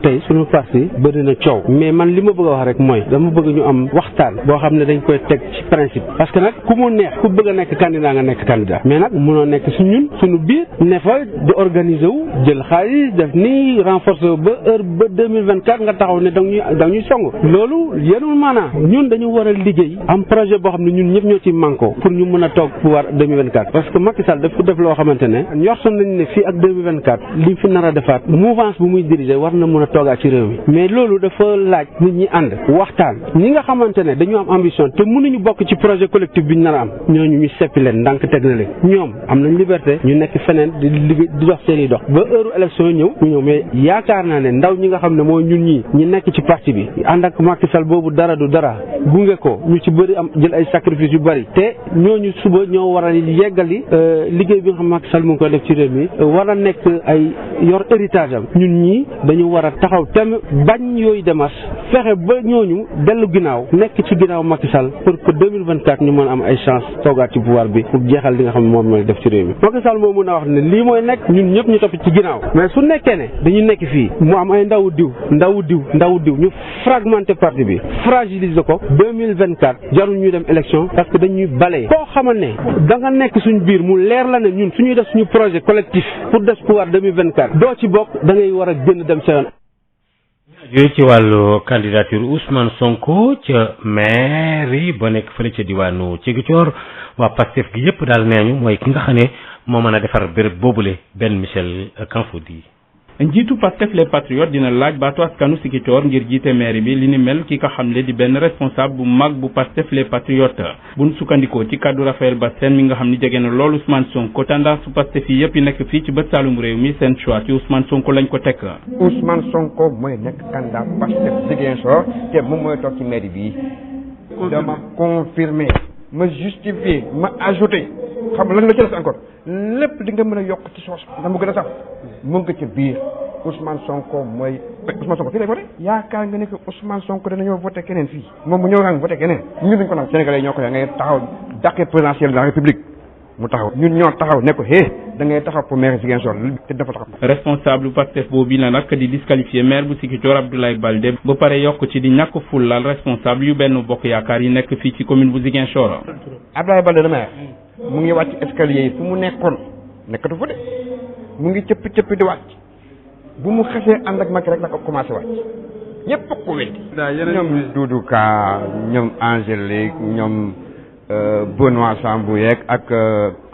tey suñu parti bëri na coow mais man li ma bëgg a wax rek mooy dama bëgg ñu am waxtaan boo xam ne dañ koy teg ci principe parce que nag ku mu neex ku bëgg a nekk candidat nga nekk candidat mais nag mënoo nekk su ñun suñu biir ne fa di organiser wu jël xaalis def ni renforcer ba heure ba 2024 nga taxaw ne dañuy song loolu yenul maanaam ñun dañu war a liggéey am projet boo xam ne ñun ñëpp ñoo ci manko pour ñu mën a toog pouvoir 2024 parce que Macky Sall daf ko def loo xamante ne njortoon nañ ne fii ak 2024 li fi nar a defaat mouvance bu muy diriger war na mën a toogaat ci réew mi mais loolu dafa laaj nit ñi ànd waxtaan ñi nga xamante ne dañu am ambition te mënuñu bokk ci projet collectif bi ñu nar a am ñooñu ñu seppi leen ndànk teg na leen ñoom am nañ liberté ñu nekk feneen di liggéey di dox seen i dox ba heure élection ñëw ñu ñëw mais yaakaar naa ne ndaw ñi nga xam ne mooy ñun ñi nekk ci parti bi ànd ak Macky Sall boobu dara du dara gunge ko ñu ci bëri am jël ay sacrifice yu bëri te ñooñu suba ñoo war a yeggali liggéey bi nga xam Macky Sall mu ngi koy def ci réew mi war a nekk ay yor héritage am ñun ñii dañu war a taxaw tem bañ yooyu démarche fexe ba ñooñu dellu ginnaaw nekk ci ginnaaw Macky Sall pour que 2024 ñu mën am ay chance toogaat ci pouvoir bi pour jeexal li nga xam ne moom mooy def ci réew mi Macky Sall moo mën a wax ne lii mooy nekk ñun ñëpp ñu topp ci ginnaaw mais su nekkee ne dañu nekk fii mu am ay ndawu diw ñu fragmenté parti bi fragiliser ko 2024 jarul ñuy dem élection parce que dañuy balayer koo xamal ne da nga nekk suñu biir mu leer la ne ñun suñuy def suñu projet collectif pour des pouvoir 2024 doo ci bokk da ngay war a génn dem sa yoon. yooyu ci wàllu candidature Ousmane Sonko ca maire ba nekk fële ca diwaanu Ziguinchor waa Pastef gi yëpp daal nee ñu mooy ki nga xam ne moo mën a defar béréb boobule benn Michel Kanfoudi. njiitu Pastef les patriotes dina laaj baatu askanu Ziguinchor ngir jiite maire bi li ni mel ki nga xam ne di benn responsable bu mag bu Pastef les patriotes buñ sukkandikoo ci kaddu Raphaël Bassène mi nga xam ni jege na loolu Ousmane Sonko tendance su Pastef yi yëpp yi nekk fii ci bët saalum réew mi seen choix ci Ousmane Sonko lañ ko teg. Ousmane Sonko mooy nekk candidat Pastef Ziguinchor te moom mooy toog ci maire bi. dama confirmer ma justifier ma ajouter xam lan la ci des encore lépp di nga mën a yokk ci soos ndax mu gën a sax mu ngi ci biir Ousmane Sonko mooy Ousmane Sonko fii lay voté yaakaar nga ne que Ousmane Sonko danañoo voté keneen fii moom bu ñëw nga voté keneen ñun dañ ko nag Sénégalais ñoo ko ya ngay taxaw dàqee présidentielle de la République mu taxaw ñun ñoo taxaw ne ko da ngay taxaw pour maire Ziguinchor te dafa taxaw. responsable Pastef boobu la nag di disqualifier maire bu Ziguinchor Abdoulaye Baldé ba pare yokk ci di ñàkk fullal responsable yu benn bokk yaakaar yi nekk fii ci commune bu Ziguinchor. Abdoulaye Baldé la maire mu ngi wàcc escalier yi fu mu nekkoon nekkatu fa de mu ngi cëppi di wàcc bu mu xasee ànd ak Macky rek la ko commencé wàcc ñëpp ko weddi. ñoom Doudou Ka ñoom Angélique ñoom Benoît Sambou yeeg ak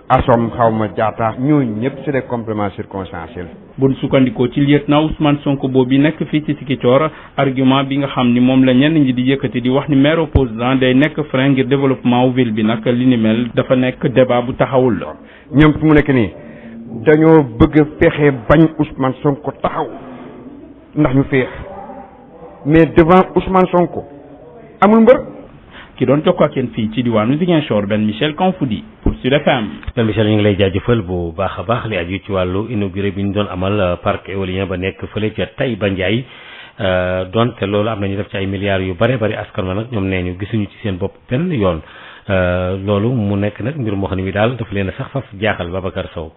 Assom xawma Diatta ñooñu ñëpp c'est des compléments circonstanciels. bu sukkandikoo ci lieutenant Ousmane Sonko boobu nekk fii ci Ziguinchor argument bi nga xam ni moom la ñenn ñi di yëkkati di wax ni maire opposant day nekk frein ngir développement wu ville bi nag li ni mel dafa nekk débat bu taxawul la. ñoom fu mu nekk nii dañoo bëgg a fexe bañ Ousmane Sonko taxaw ndax ñu féex mais devant Ousmane Sonko amul mbër. ki doon jokkoo ak yéen fii ci diwaanu Ziguinchor benn Michel Kanfoudi pour Sud FM. benn Michel ñu ngi lay jaajëfal bu baax a baax li aju ci wàllu inauguré bi ñu doon amal parc éolien ba nekk fële ca Taïba Ndiaye donte loolu am nañu def ci ay milliards yu bare bari askan wa nag ñoom nee ñu gisuñu ci seen bopp benn yoon loolu mu nekk nag mbir moo xam ne bi daal dafa leen a sax faf jaaxal Babacar Sow.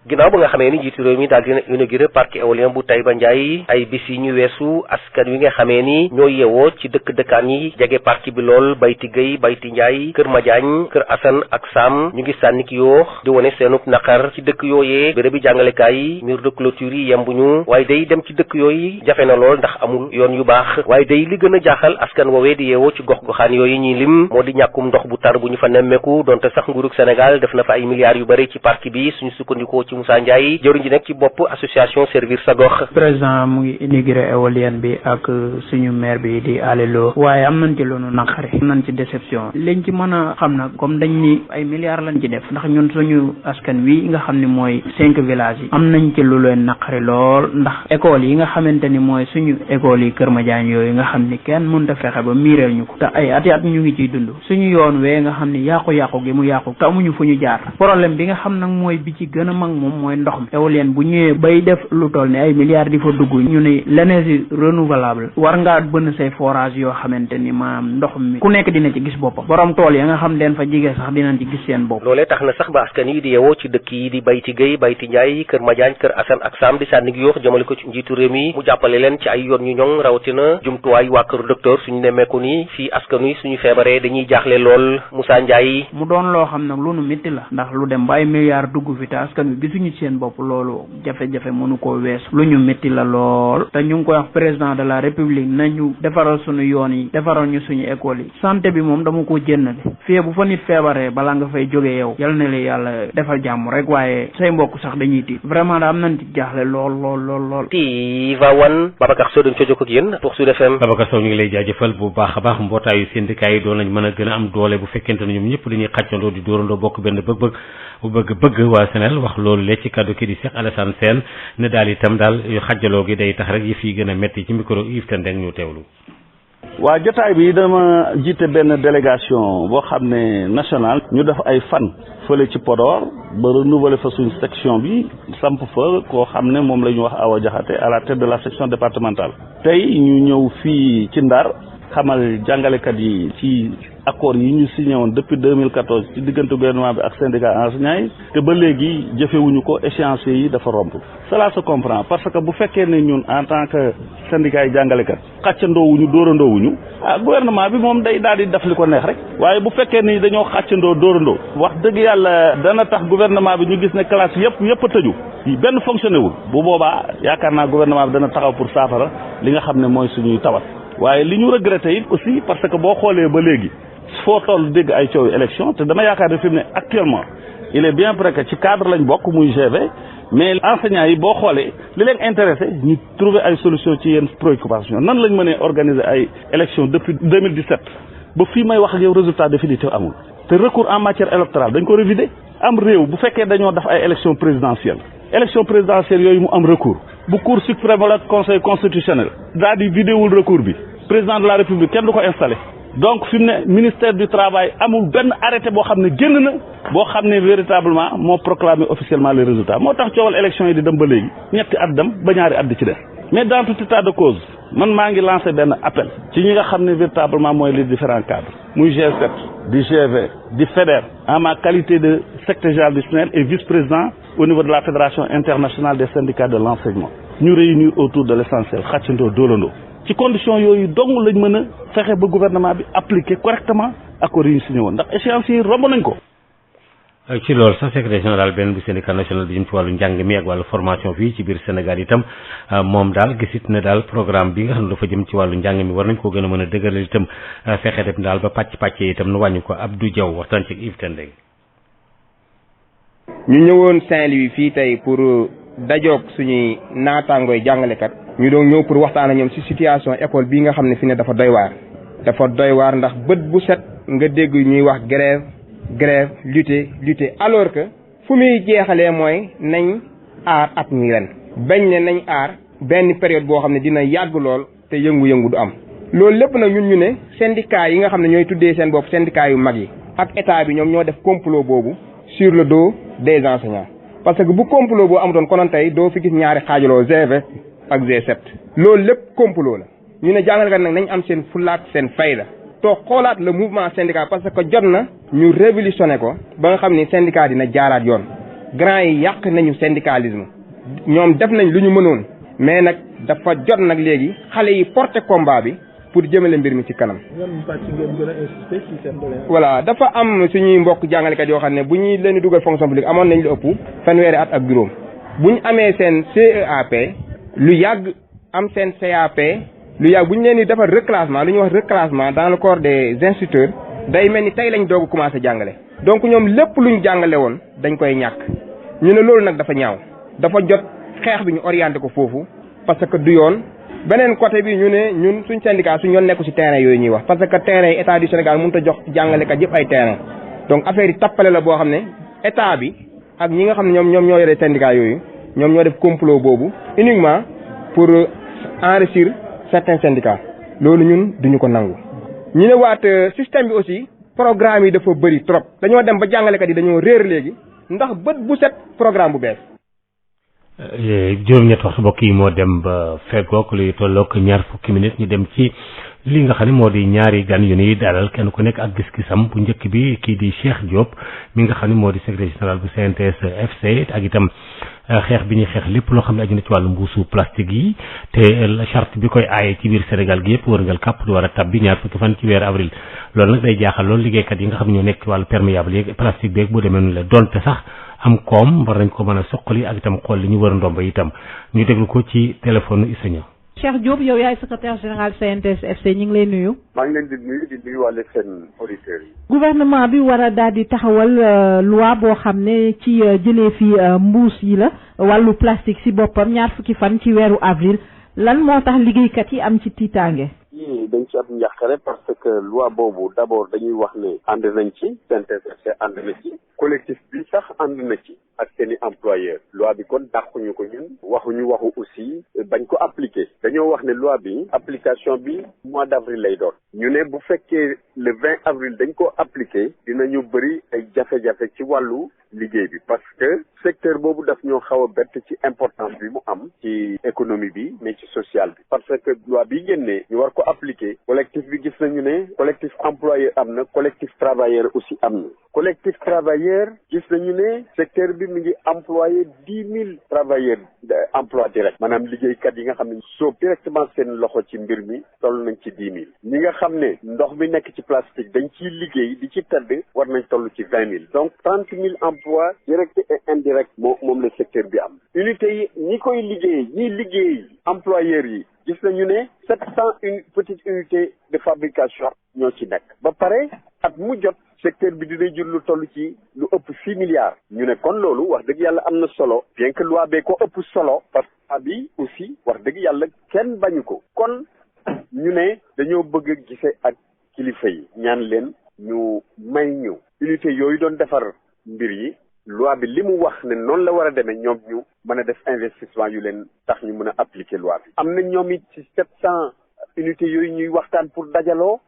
ginnaaw ba nga xamee ni njiitu réew mi daal dina inauguré parc éolien bu Taïba Ndiaye ay bis yi ñu weesu askan wi nga xamee ni ñoo yeewoo ci dëkkaan yi jege parc bi lool Bayti Gueye Bayti Ndiaye Kër Madiagne Kër Assane ak Sam ñu ngi sànni ki yoox di wane seenub naqar ci dëkk yooyee bérébi jàngalekaay yi mur de clôture yi yembuñu waaye day dem ci dëkk yooyu jafe na lool ndax amul yoon yu baax waaye day li gën a jaaxal askan woowee di yeewoo ci gox-goxaan yooyu ñuy lim moo di ñàkkum ndox bu tar bu ñu fa nemmeeku donte sax nguurug Sénégal def na fa ay milliards yu bari ci parc bi suñu sukkandikoo Moussa Ndiaye jëwriñ ji nekk ci bopp association servir sa gox. président mu ngi inauguré éolienne bi ak suñu maire bi di alelo waaye am nañ ci loonu naqari am nañ ci déception liñ ci mën a xam nag comme dañ ni ay milliards lañ ci def ndax ñun suñu askan wi nga xam ni mooy 5 villages yi am nañ ci lu leen naqari lool ndax école yi nga xamante ni mooy suñu école yi Kër Madiagne yooyu nga xam ni kenn mënut a fexe ba miireel ñu ko te ay at ñu ngi ciy dund suñu yoon wee nga xam ni yàqu-yàqu gi mu yàqu te amuñu fu ñu jaar problème bi nga xam nag mooy bi ci gën a mag moom mooy ndox mi éolienne bu ñëwee bay def lu toll ne ay milliards di fa dugg ñu ne l'énergie renouvelable war ngaa bënn say forage yoo xamante ni maanaam ndox mi ku nekk dina ci gis boppam borom tool ya nga xam den fa jige sax dinañ ci gis seen bopp. loolee tax na sax ba askan yi di yeewoo ci dëkk yi di Bayti Gueye Bayti Ndiaye Kër Madiagne Kër Assane ak Sam di sànni yoox jëmale ko ci njiitu réew mi mu jàppale leen ci ay yoon ñu ñoŋ rawatina jumtuwaay waa kër docteur suñu nemmeeku ni fii askan wi suñu feebaree dañuy jaaxle lool Moussa Ndiaye. mu doon loo xam nag lu nu métti la ndax lu dem ba ay milliards dugg fi te askan wi gisuñu ci seen bopp loolu jafe-jafe mënu koo weesu lu ñu métti la lool te ñu ngi koy wax président de la république nañu defaral suñu yoon yi defaral ñu suñu école yi santé bi moom dama ko jëndale fii bu fa nit feebaree balaa nga fay jógee yow yal na la yàlla defal jàmm rek waaye say mbokk sax dañuy tiit vraiment da am nañ ci jaaxle lool. Tivaouane Babacar Sow dañ ko jokk ak yéen pour Sud FM. Babacar Sow ñu ngi lay jaajëfal bu baax a baax mbootaayu syndicat yi doon nañ mën a gën a am doole bu fekkente ne ñoom ñëpp dañuy xàccandoo di dóorandoo bokk benn bëgg waa Sénégal wax loolu le ci kaddu ki di Cheikh Alassane Sène ne daal itam daal xàjjaloo gi day tax rek yëf yi gën a metti ci micro Yves Tendeng ñu teewlu. waa jotaay bi dama jiite benn délégation boo xam ne national ñu def ay fan fële ci Podor ba renouveler fa suñ section bi samp fa koo xam ne moom la ñu wax Awa Diakhaté à la tête de la section départementale tey ñu ñëw fii ci Ndar xamal jàngalekat yi ci accord yi ñu signé woon depuis 2014 ci diggante gouvernement bi ak syndicat enseignants yi te ba léegi jëfewuñu ko échéancier yi dafa romb cela se comprend parce que bu fekkee ne ñun en tant que syndicat yi jàngalekat xàccandoowuñu dóorandoowuñu gouvernement bi moom day daal di def li ko neex rek waaye bu fekkee ni dañoo xàccandoo dóorandoo wax dëgg yàlla dana tax gouvernement bi ñu gis ne classe yëpp a tëju benn fonctionné wul bu boobaa yaakaar naa gouvernement bi dana taxaw pour saafara li nga xam ne mooy suñuy tawat waaye li ñu regretté it aussi parce que boo xoolee ba léegi foo toll dégg ay coow élection te dama yaakaar ne fi mu ne actuellement il est bien vrai que ci cadre lañ bokk muy GV mais enseignants yi boo xoolee li leen intéressé ñu trouver ay solution ci yenn préoccupation nan lañ mënee organiser ay élection depuis 2017 ba fii may wax ak yow résultat définitif amul te recours en matière électorale dañ ko révider am réew bu fekkee dañoo def ay élection présidentielle yooyu mu am recours bu cour suprême wala conseil constitutionnel daal di vidéowul recours bi président de la république kenn du ko installé donc fi mu ne ministère du travail amul benn arrêté boo xam ne génn na boo xam ne véritablement moo proclamé officiellement les résultats moo tax coowal élection yi di dem ba léegi ñetti at dem ba ñaari at di ci def mais dans tout état de cause man maa ngi lancé benn appel ci ñi nga xam ne véritablement mooy les différents cadres muy G7 di GV di FEDER en ma qualité de secrétaire général du SNEL et vice-président au niveau de la fédération internationale des syndicats de l'enseignement ñu réunir autour de l'essentiel xàccandoo dóolandoo ci condition yooyu dong lañ mën a fexe ba gouvernement bi appliquer correctement accords yi ñu signé woon ndax échéanciers yi romb nañ ko. ci loolu sax secrétaire général benn bu syndicat national bi jëm ci wàllu njàng mi ak wàllu formation fii ci biir Sénégal itam moom daal gisit ne daal programme bi nga xam ne dafa jëm ci wàllu njàng mi war nañ koo gën a mën a dëgëral itam fexe def daal ba pàcc itam nu wàññi ko Abdou Diaw waxtaan ci Yves Tendeng. ñu ñëwoon Saint-Louis fii tey pour dajoog suñuy naataangooy jàngalekat. ñu doon ñëw pour waxtaan ak ñoom ci situation école bii nga xam ne fi ne dafa doy waar ndax bët bu set nga dégg ñuy wax grève lutter alors que fu muy jeexalee mooy nañ aar at mi ren bañ ne nañ aar benn période boo xam ne dina yàgg lool te yëngu-yëngu du am loolu lépp nag ñun ñu ne syndicat yi nga xam ne ñooy tuddee seen bopp syndicat yu mag yi ak état bi ñoom ñoo def complot boobu sur le dos des enseignants parce que bu complot boobu amutoon konoon tey doo fi gis ñaari xaajaloo GV ak G7 loolu lépp complot la ñu ne jàngalekat nag nañ am seen fulaak seen fayda toog xoolaat le mouvement syndical parce que jot na ñu révolutionné ko ba nga xam ni syndicat dina jaaraat yoon grand yi yàq nañu syndicalisme ñoom def nañ lu ñu mënoon mais nag dafa jot nag léegi xale yi porté combat bi pour jëmale mbir mi ci kanam. voilà dafa am suñuy mbokk jàngalekat yoo xam ne bu ñuy leen di dugal fonction publique amoon nañ lu ëpp fanweeri at ak juróom bu ñu amee seen CEAP lu yàgg am seen CAP lu yàgg bu ñu leen di defar reclassement lu ñuy wax reclassement dans le corps des instituteurs day mel ni tey lañ doog a commencé jàngale. donc ñoom lépp luñ jàngale woon dañ koy ñàkk ñu ne loolu nag dafa ñaaw dafa jot xeex bi ñu orienté ko foofu parce que du yoon beneen côté bi ñu ne ñun suñ syndicat suñ yoon nekku ci terrain yooyu ñuy wax parce que terrain yi état du Sénégal mënut a jox jàngalekat yëpp ay terrain donc affaire yi tappale la boo xam ne état bi ak ñi nga xam ne ñoom ñoo yore syndicat yooyu ñoom ñoo def complot boobu uniquement pour enrichir certains syndicats loolu ñun duñu ko nangu. ñu ne waat système bi aussi programme yi dafa bëri trop dañoo dem ba jàngalekat yi dañoo réer léegi ndax bët bu set programme bu bees juróom-ñett waxtu mbokk yi moo dem ba feggoog luy tolloog ñaar fukki minutes ñu dem ci li nga xam ne moo di ñaari gan yu ni dalal kenn ku nekk ak gis-gisam bu njëkk bi kii di Cheikh Diop mi nga xam ne moo di secrétaire général bu CNTS FC ak itam xeex bi ñuy xeex lépp loo xam ne aju na ci wàllu mbuusu plastique yi te charte bi koy aaye ci biir Sénégal gi yëpp wërngal kàpp du war a tabbi ñaar fukki fan ci weeru avril loolu nag day jaaxal loolu liggéeykat yi nga xam ne ñoo nekk ci wàllu perméable yeeg plastique beeg bu demee noonu la donte sax am koom war nañ ko mën a soqali ak itam xool li ñu wër ndomba itam ñu déglu ko ci téléphone Issa Niang. Cheikh Diop yow yaay secrétaire général CNTS FC ñu ngi lay nuyu. maa ngi leen di nuyu wàlle seen auditeurs yi. gouvernement bi war a daal di taxawal loi boo xam ne ci jëlee fi mbuus yi la wàllu plastique si boppam ñaar fukki fan ci weeru avril lan moo tax liggéeykat yi am ci tiitaange. yii dañ ci am njàqare parce que loi boobu d'abord dañuy wax ne ànd nañ ci CNTS FC ànd na ci collectif bi sax ànd na ci ak seeni employeur loi bi kon dàquñu ko ñun waxuñu waxu aussi bañ ko appliquer dañoo wax ne loi bi application bi mois d'avril lay doon ñu ne bu fekkee le 20 avril dañ ko appliquer dinañu bëri ay jafe-jafe ci wàllu liggéey bi parce que secteur boobu daf ñoo xaw a bett ci importance bi mu am ci économie bi mais ci social bi parce que loi bi génnee ñu war ko appliquer collectif bi gis nañu ne collectif employeur am na collectif travailleur aussi am na collectif travailleur gis nañu ne secteur bi mi ngi employé 10 000 travailleurs emploi direct maanaam liggéeykat yi nga xam ne soob directement seen loxo ci mbir mi toll nañ ci 10 000 ñi nga xam ne ndox mi nekk ci plastique dañ ciy liggéey di ci tëdd war nañ toll ci 20 000 donc 30 000 emplois direct et indirect moom le secteur bi am unité yi ñi koy liggéey ñiy liggéey employeurs yi gis nañu ne 700 petites unités de fabrication ñoo ci nekk ba pare at mu jot secteur bi dina jur lu toll ci lu ëpp 6 milliards ñu ne kon loolu wax dëgg yàlla am na solo bien que loi bee ko ëpp solo parce que bi aussi wax dëgg yàlla kenn bañu ko kon ñu ne dañoo bëgg a gisee ak kilifa yi ñaan leen ñu may ñu unité yooyu doon defar mbir yi loi bi li mu wax ne noonu la war a demee ñoom ñu mën a def investissement yu leen tax ñu mën a appliquer loi bi am na ñoom it ci 700 unités yooyu ñuy waxtaan pour dajaloo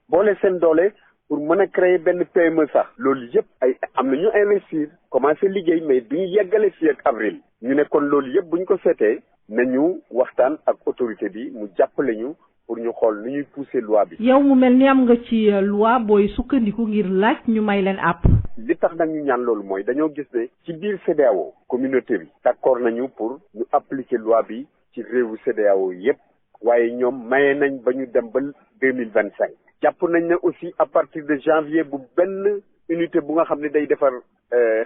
boole seen doole pour mën a créer benn PME sax loolu yëpp ay am na ñu investir commencé liggéey mais duñu yeggale fii ak avril ñu ne kon loolu yëpp buñ ko seetee nañu waxtaan ak autorité bi mu jàppale ñu pour ñu xool ni ñuy pousser loi bi. yow mu mel ni am nga ci loi booy sukkandiku ngir laaj ñu may leen àpp. li tax nag ñu ñaan loolu mooy dañoo gis ne ci biir CEDEAO communauté bi d'accord nañu pour ñu appliquer loi bi ci réewu CEDEAO yëpp waaye ñoom maye nañ ba ñu dem ba 2025 jàpp nañ ne aussi à partir de janvier bu benn unité bu nga xam ne day defar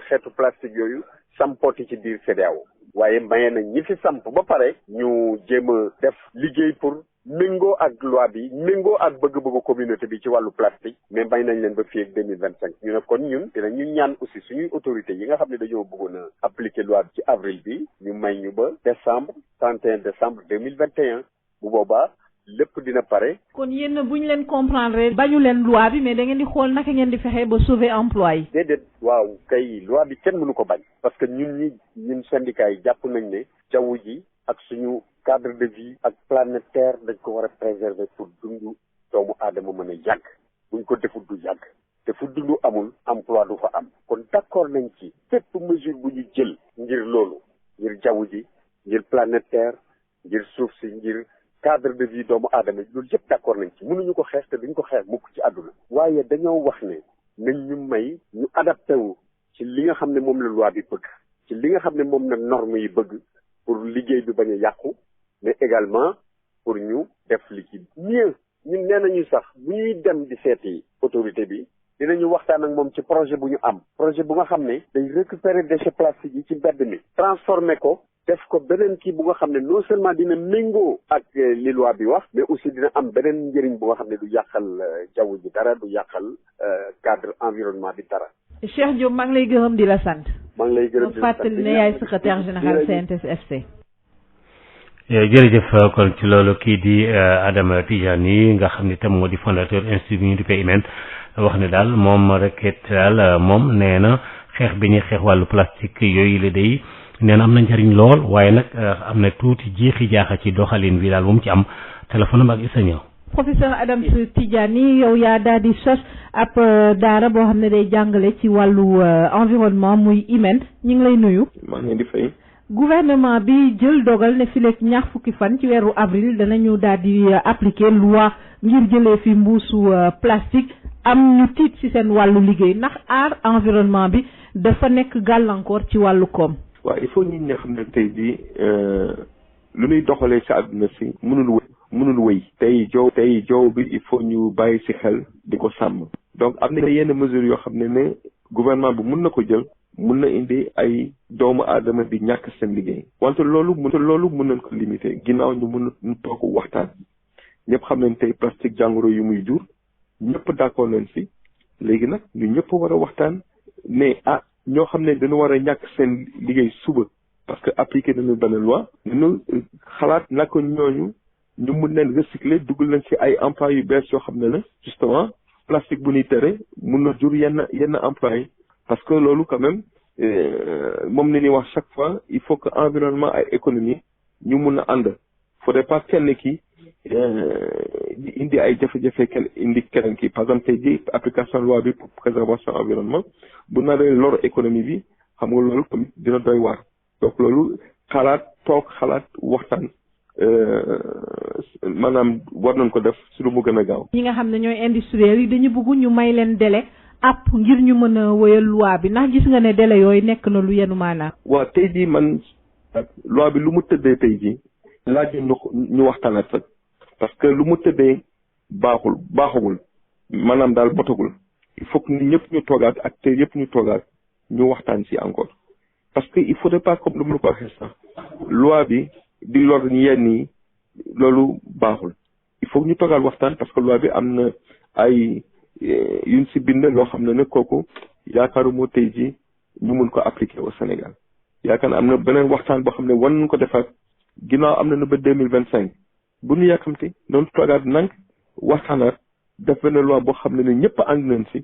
xeetu plastique yooyu sampooti ci biir CEDEAO waaye maye nañ ñi fi samp ba pare ñu jéem a def liggéey pour méngoo ak loi bi méngoo ak bëgg-bëggu communauté bi ci wàllu plastique mais may nañ leen ba fii ak 2025 ñu ne kon ñun dinañu ñaan aussi suñuy autorités yi nga xam ne dañoo bëggoon a appliquer loi bi ci avril bi ñu may ñu ba décembre 31 décembre 2021 bu boobaa lépp dina pare. kon yéen bu ñu leen comprendre bañu leen loi bi mais da ngeen di xool naka ngeen di fexe ba sauver emploi yi. déedéet waaw kay loi bi kenn mënu ko bañ parce que ñun syndicat yi jàpp nañ ne jaww ji ak suñu cadre de vie ak planétaire dañ ko war a préserver pour dundu doomu aadama mën a yàgg buñ ko defut du yàgg te fu dundu amul emploi du fa am kon d'accord nañ ci fépp mesure bu ñu jël ngir loolu ngir jaww ji ngir planétaire ngir suuf si ngir cadre de vie doomu aadama loolu yëpp d'accord nañ ci mënuñu ko xeex te duñ ko xeex mukk ci àdduna waaye dañoo wax ne nañ ñu may ñu adapté wu ci li nga xam ne moom la loi bi bëgg ci li nga xam ne moom la norme yi bëgg pour liggéey bi bañ a yàqu mais également pour ñu def li ci mieux ñun nee nañu sax bu ñuy dem di seeti autorité bi dinañu waxtaan ak moom ci projet bu ñu am projet bu nga xam ne day récupérer déchets plastiques yi ci mbedd mi transformer ko def ko beneen kii bu nga xam ne non seulement dina méngoo ak li loi bi wax mais aussi dina am beneen njëriñ bu nga xam ne du yàqal jaww ji dara du yàqal cadre environnement bi dara. Cheikh Diop maa ngi lay gërëm di la sant. maa ngi lay gërëm di la sant fàttali ne yaay secrétaire général CNTS FC. jërëjëf kon ci loolu kii di Adama Tidiane nga xam ne tam moo di fondateur institut bi ñu duppee IMEN wax ne daal moom rek daal moom nee na xeex bi ñuy xeex wàllu plastique yooyu la day nee na am na njariñ lool waaye nag am na tuuti jeexi jaaxa ci doxalin bi daal bu mu ci am téléphone am ak Issa Niang. professeur Adama Tidiane yow yaa daal di sos ab daara boo xam ne day jàngale ci wàllu environnement muy IMEN ñu ngi lay nuyu. maa ngi leen di fay. gouvernement bi jël dogal ne fi lekk ñaar fukki fan ci weeru avril danañu daal di appliquer loi ngir jëlee fi mbuusu plastique am ñu tiit ci seen wàllu liggéey ndax aar environnement bi dafa nekk gàllankoor ci wàllu koom. waaw il faut nit ñi xam ne tey jii lu ñuy doxalee ci àdduna si mënul wéy tey jaww bi il faut ñu bàyyi ci xel di ko sàmm. donc am na yenn mesures yoo xam ne gouvernement bi mun na ko jël mun na indi ay doomu aadama di ñàkk seen liggéey wante loolu mun nañ ko limiter ginnaaw ñu toog waxtaan ñëpp xam nañ tey plastique jàngoro yu muy jur ñëpp d'accord nañ ci léegi nag ñu ñëpp war a waxtaan ne ñoo xam ne dañu war a ñàkk seen liggéey suba parce que appliqué nañu benn loi ñu xalaat naka ñooñu ñu mun leen recycler dugal leen ci ay emploi yu bees yoo xam ne la justement plastique bu ñuy tere mun na jur yenn emploi yi parce que loolu quand même moom la ñuy wax chaque fois il faut que environnement ay économie ñu mun a ànd faudrait pas kenn ki indi ay jafe-jafe indi keneen ki par exemple tey jii application loi bi pour préservation environnement bu naree lor économie bi xam nga loolu tamit dina doy waar donc loolu toog xalaat waxtaan maanaam war nañ ko def si lu mu gën a gaaw. ñi nga xam ne ñooy industriels yi dañu bëgg ñu may leen délai app ngir ñu mën a wéyal loi bi ndax gis nga ne délai yooyu nekk na lu yenu maanaam. waaw tey jii man loi bi lu mu tëddee tey jii laaj ñu waxtaanat rek parce que lu mu tëddee baaxagul maanaam daal botagul il faut que nit ñëpp ñu toogaat acteurs yëpp ñu toogaat ñu waxtaan ci encore parce que il faudrait pas comme lu mu ko waxee sax loi bi di lor yenn yi loolu baaxul il faut que ñu toogaat waxtaan parce que loi bi am na ay yuñ ci bind loo xam ne kooku yaakaaruma tey ji ñu mun ko appliquer au Sénégal yaakaar na am na beneen waxtaan boo xam ne war nañ ko defaat ginnaaw am na ba 2025 bu ñu yàkkamti noonu toogaat nang waxtaanaat def benn loi boo xam ne ñëpp ànd nañ ci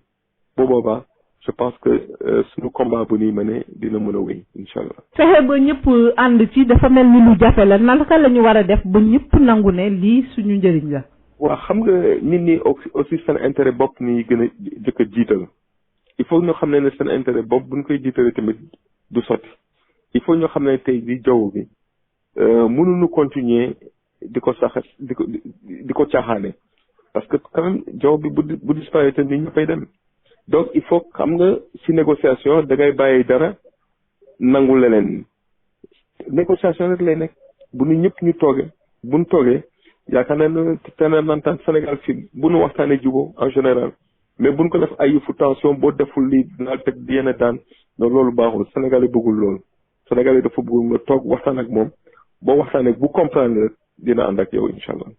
bu boobaa je pense que suñu combat bu ñuy mënee dina mën a wéy incha allah. fexe ba ñëpp ànd ci dafa mel ni lu jafe la naka la ñu war a def ba ñëpp nangu ne lii suñu njëriñ la. waaw xam nga nit ñi aussi seen intérêt bopp ni gën a jëkk a jiital il faut ñu xam ne seen intérêt bopp bu ñu koy jiitalee tamit du sotti il faut ñu xam ne tey di jaww bi mënuñu continuer di ko caaxaane parce que quand même jaww bi bu disparaître nit ñëppay dem donc il faut xam nga ci négociation da ngay bàyyi dara nangu leneen négociation rek lay nekk bu ñu ñëpp ñu toogee bu ñu toogee yaakaar naa ne tenantaan Sénégal fii bu ñu waxtaanee jubóo en général mais bu ñu ko def ay yëfu tension boo deful lii dinaa teg yenn daan non loolu baaxul Sénégal yi bëggul loolu Sénégal yi dafa bëggul nga toog waxtaan ak moom boo waxtaanee bu comprendre rek dina ànd ak yow incha allah.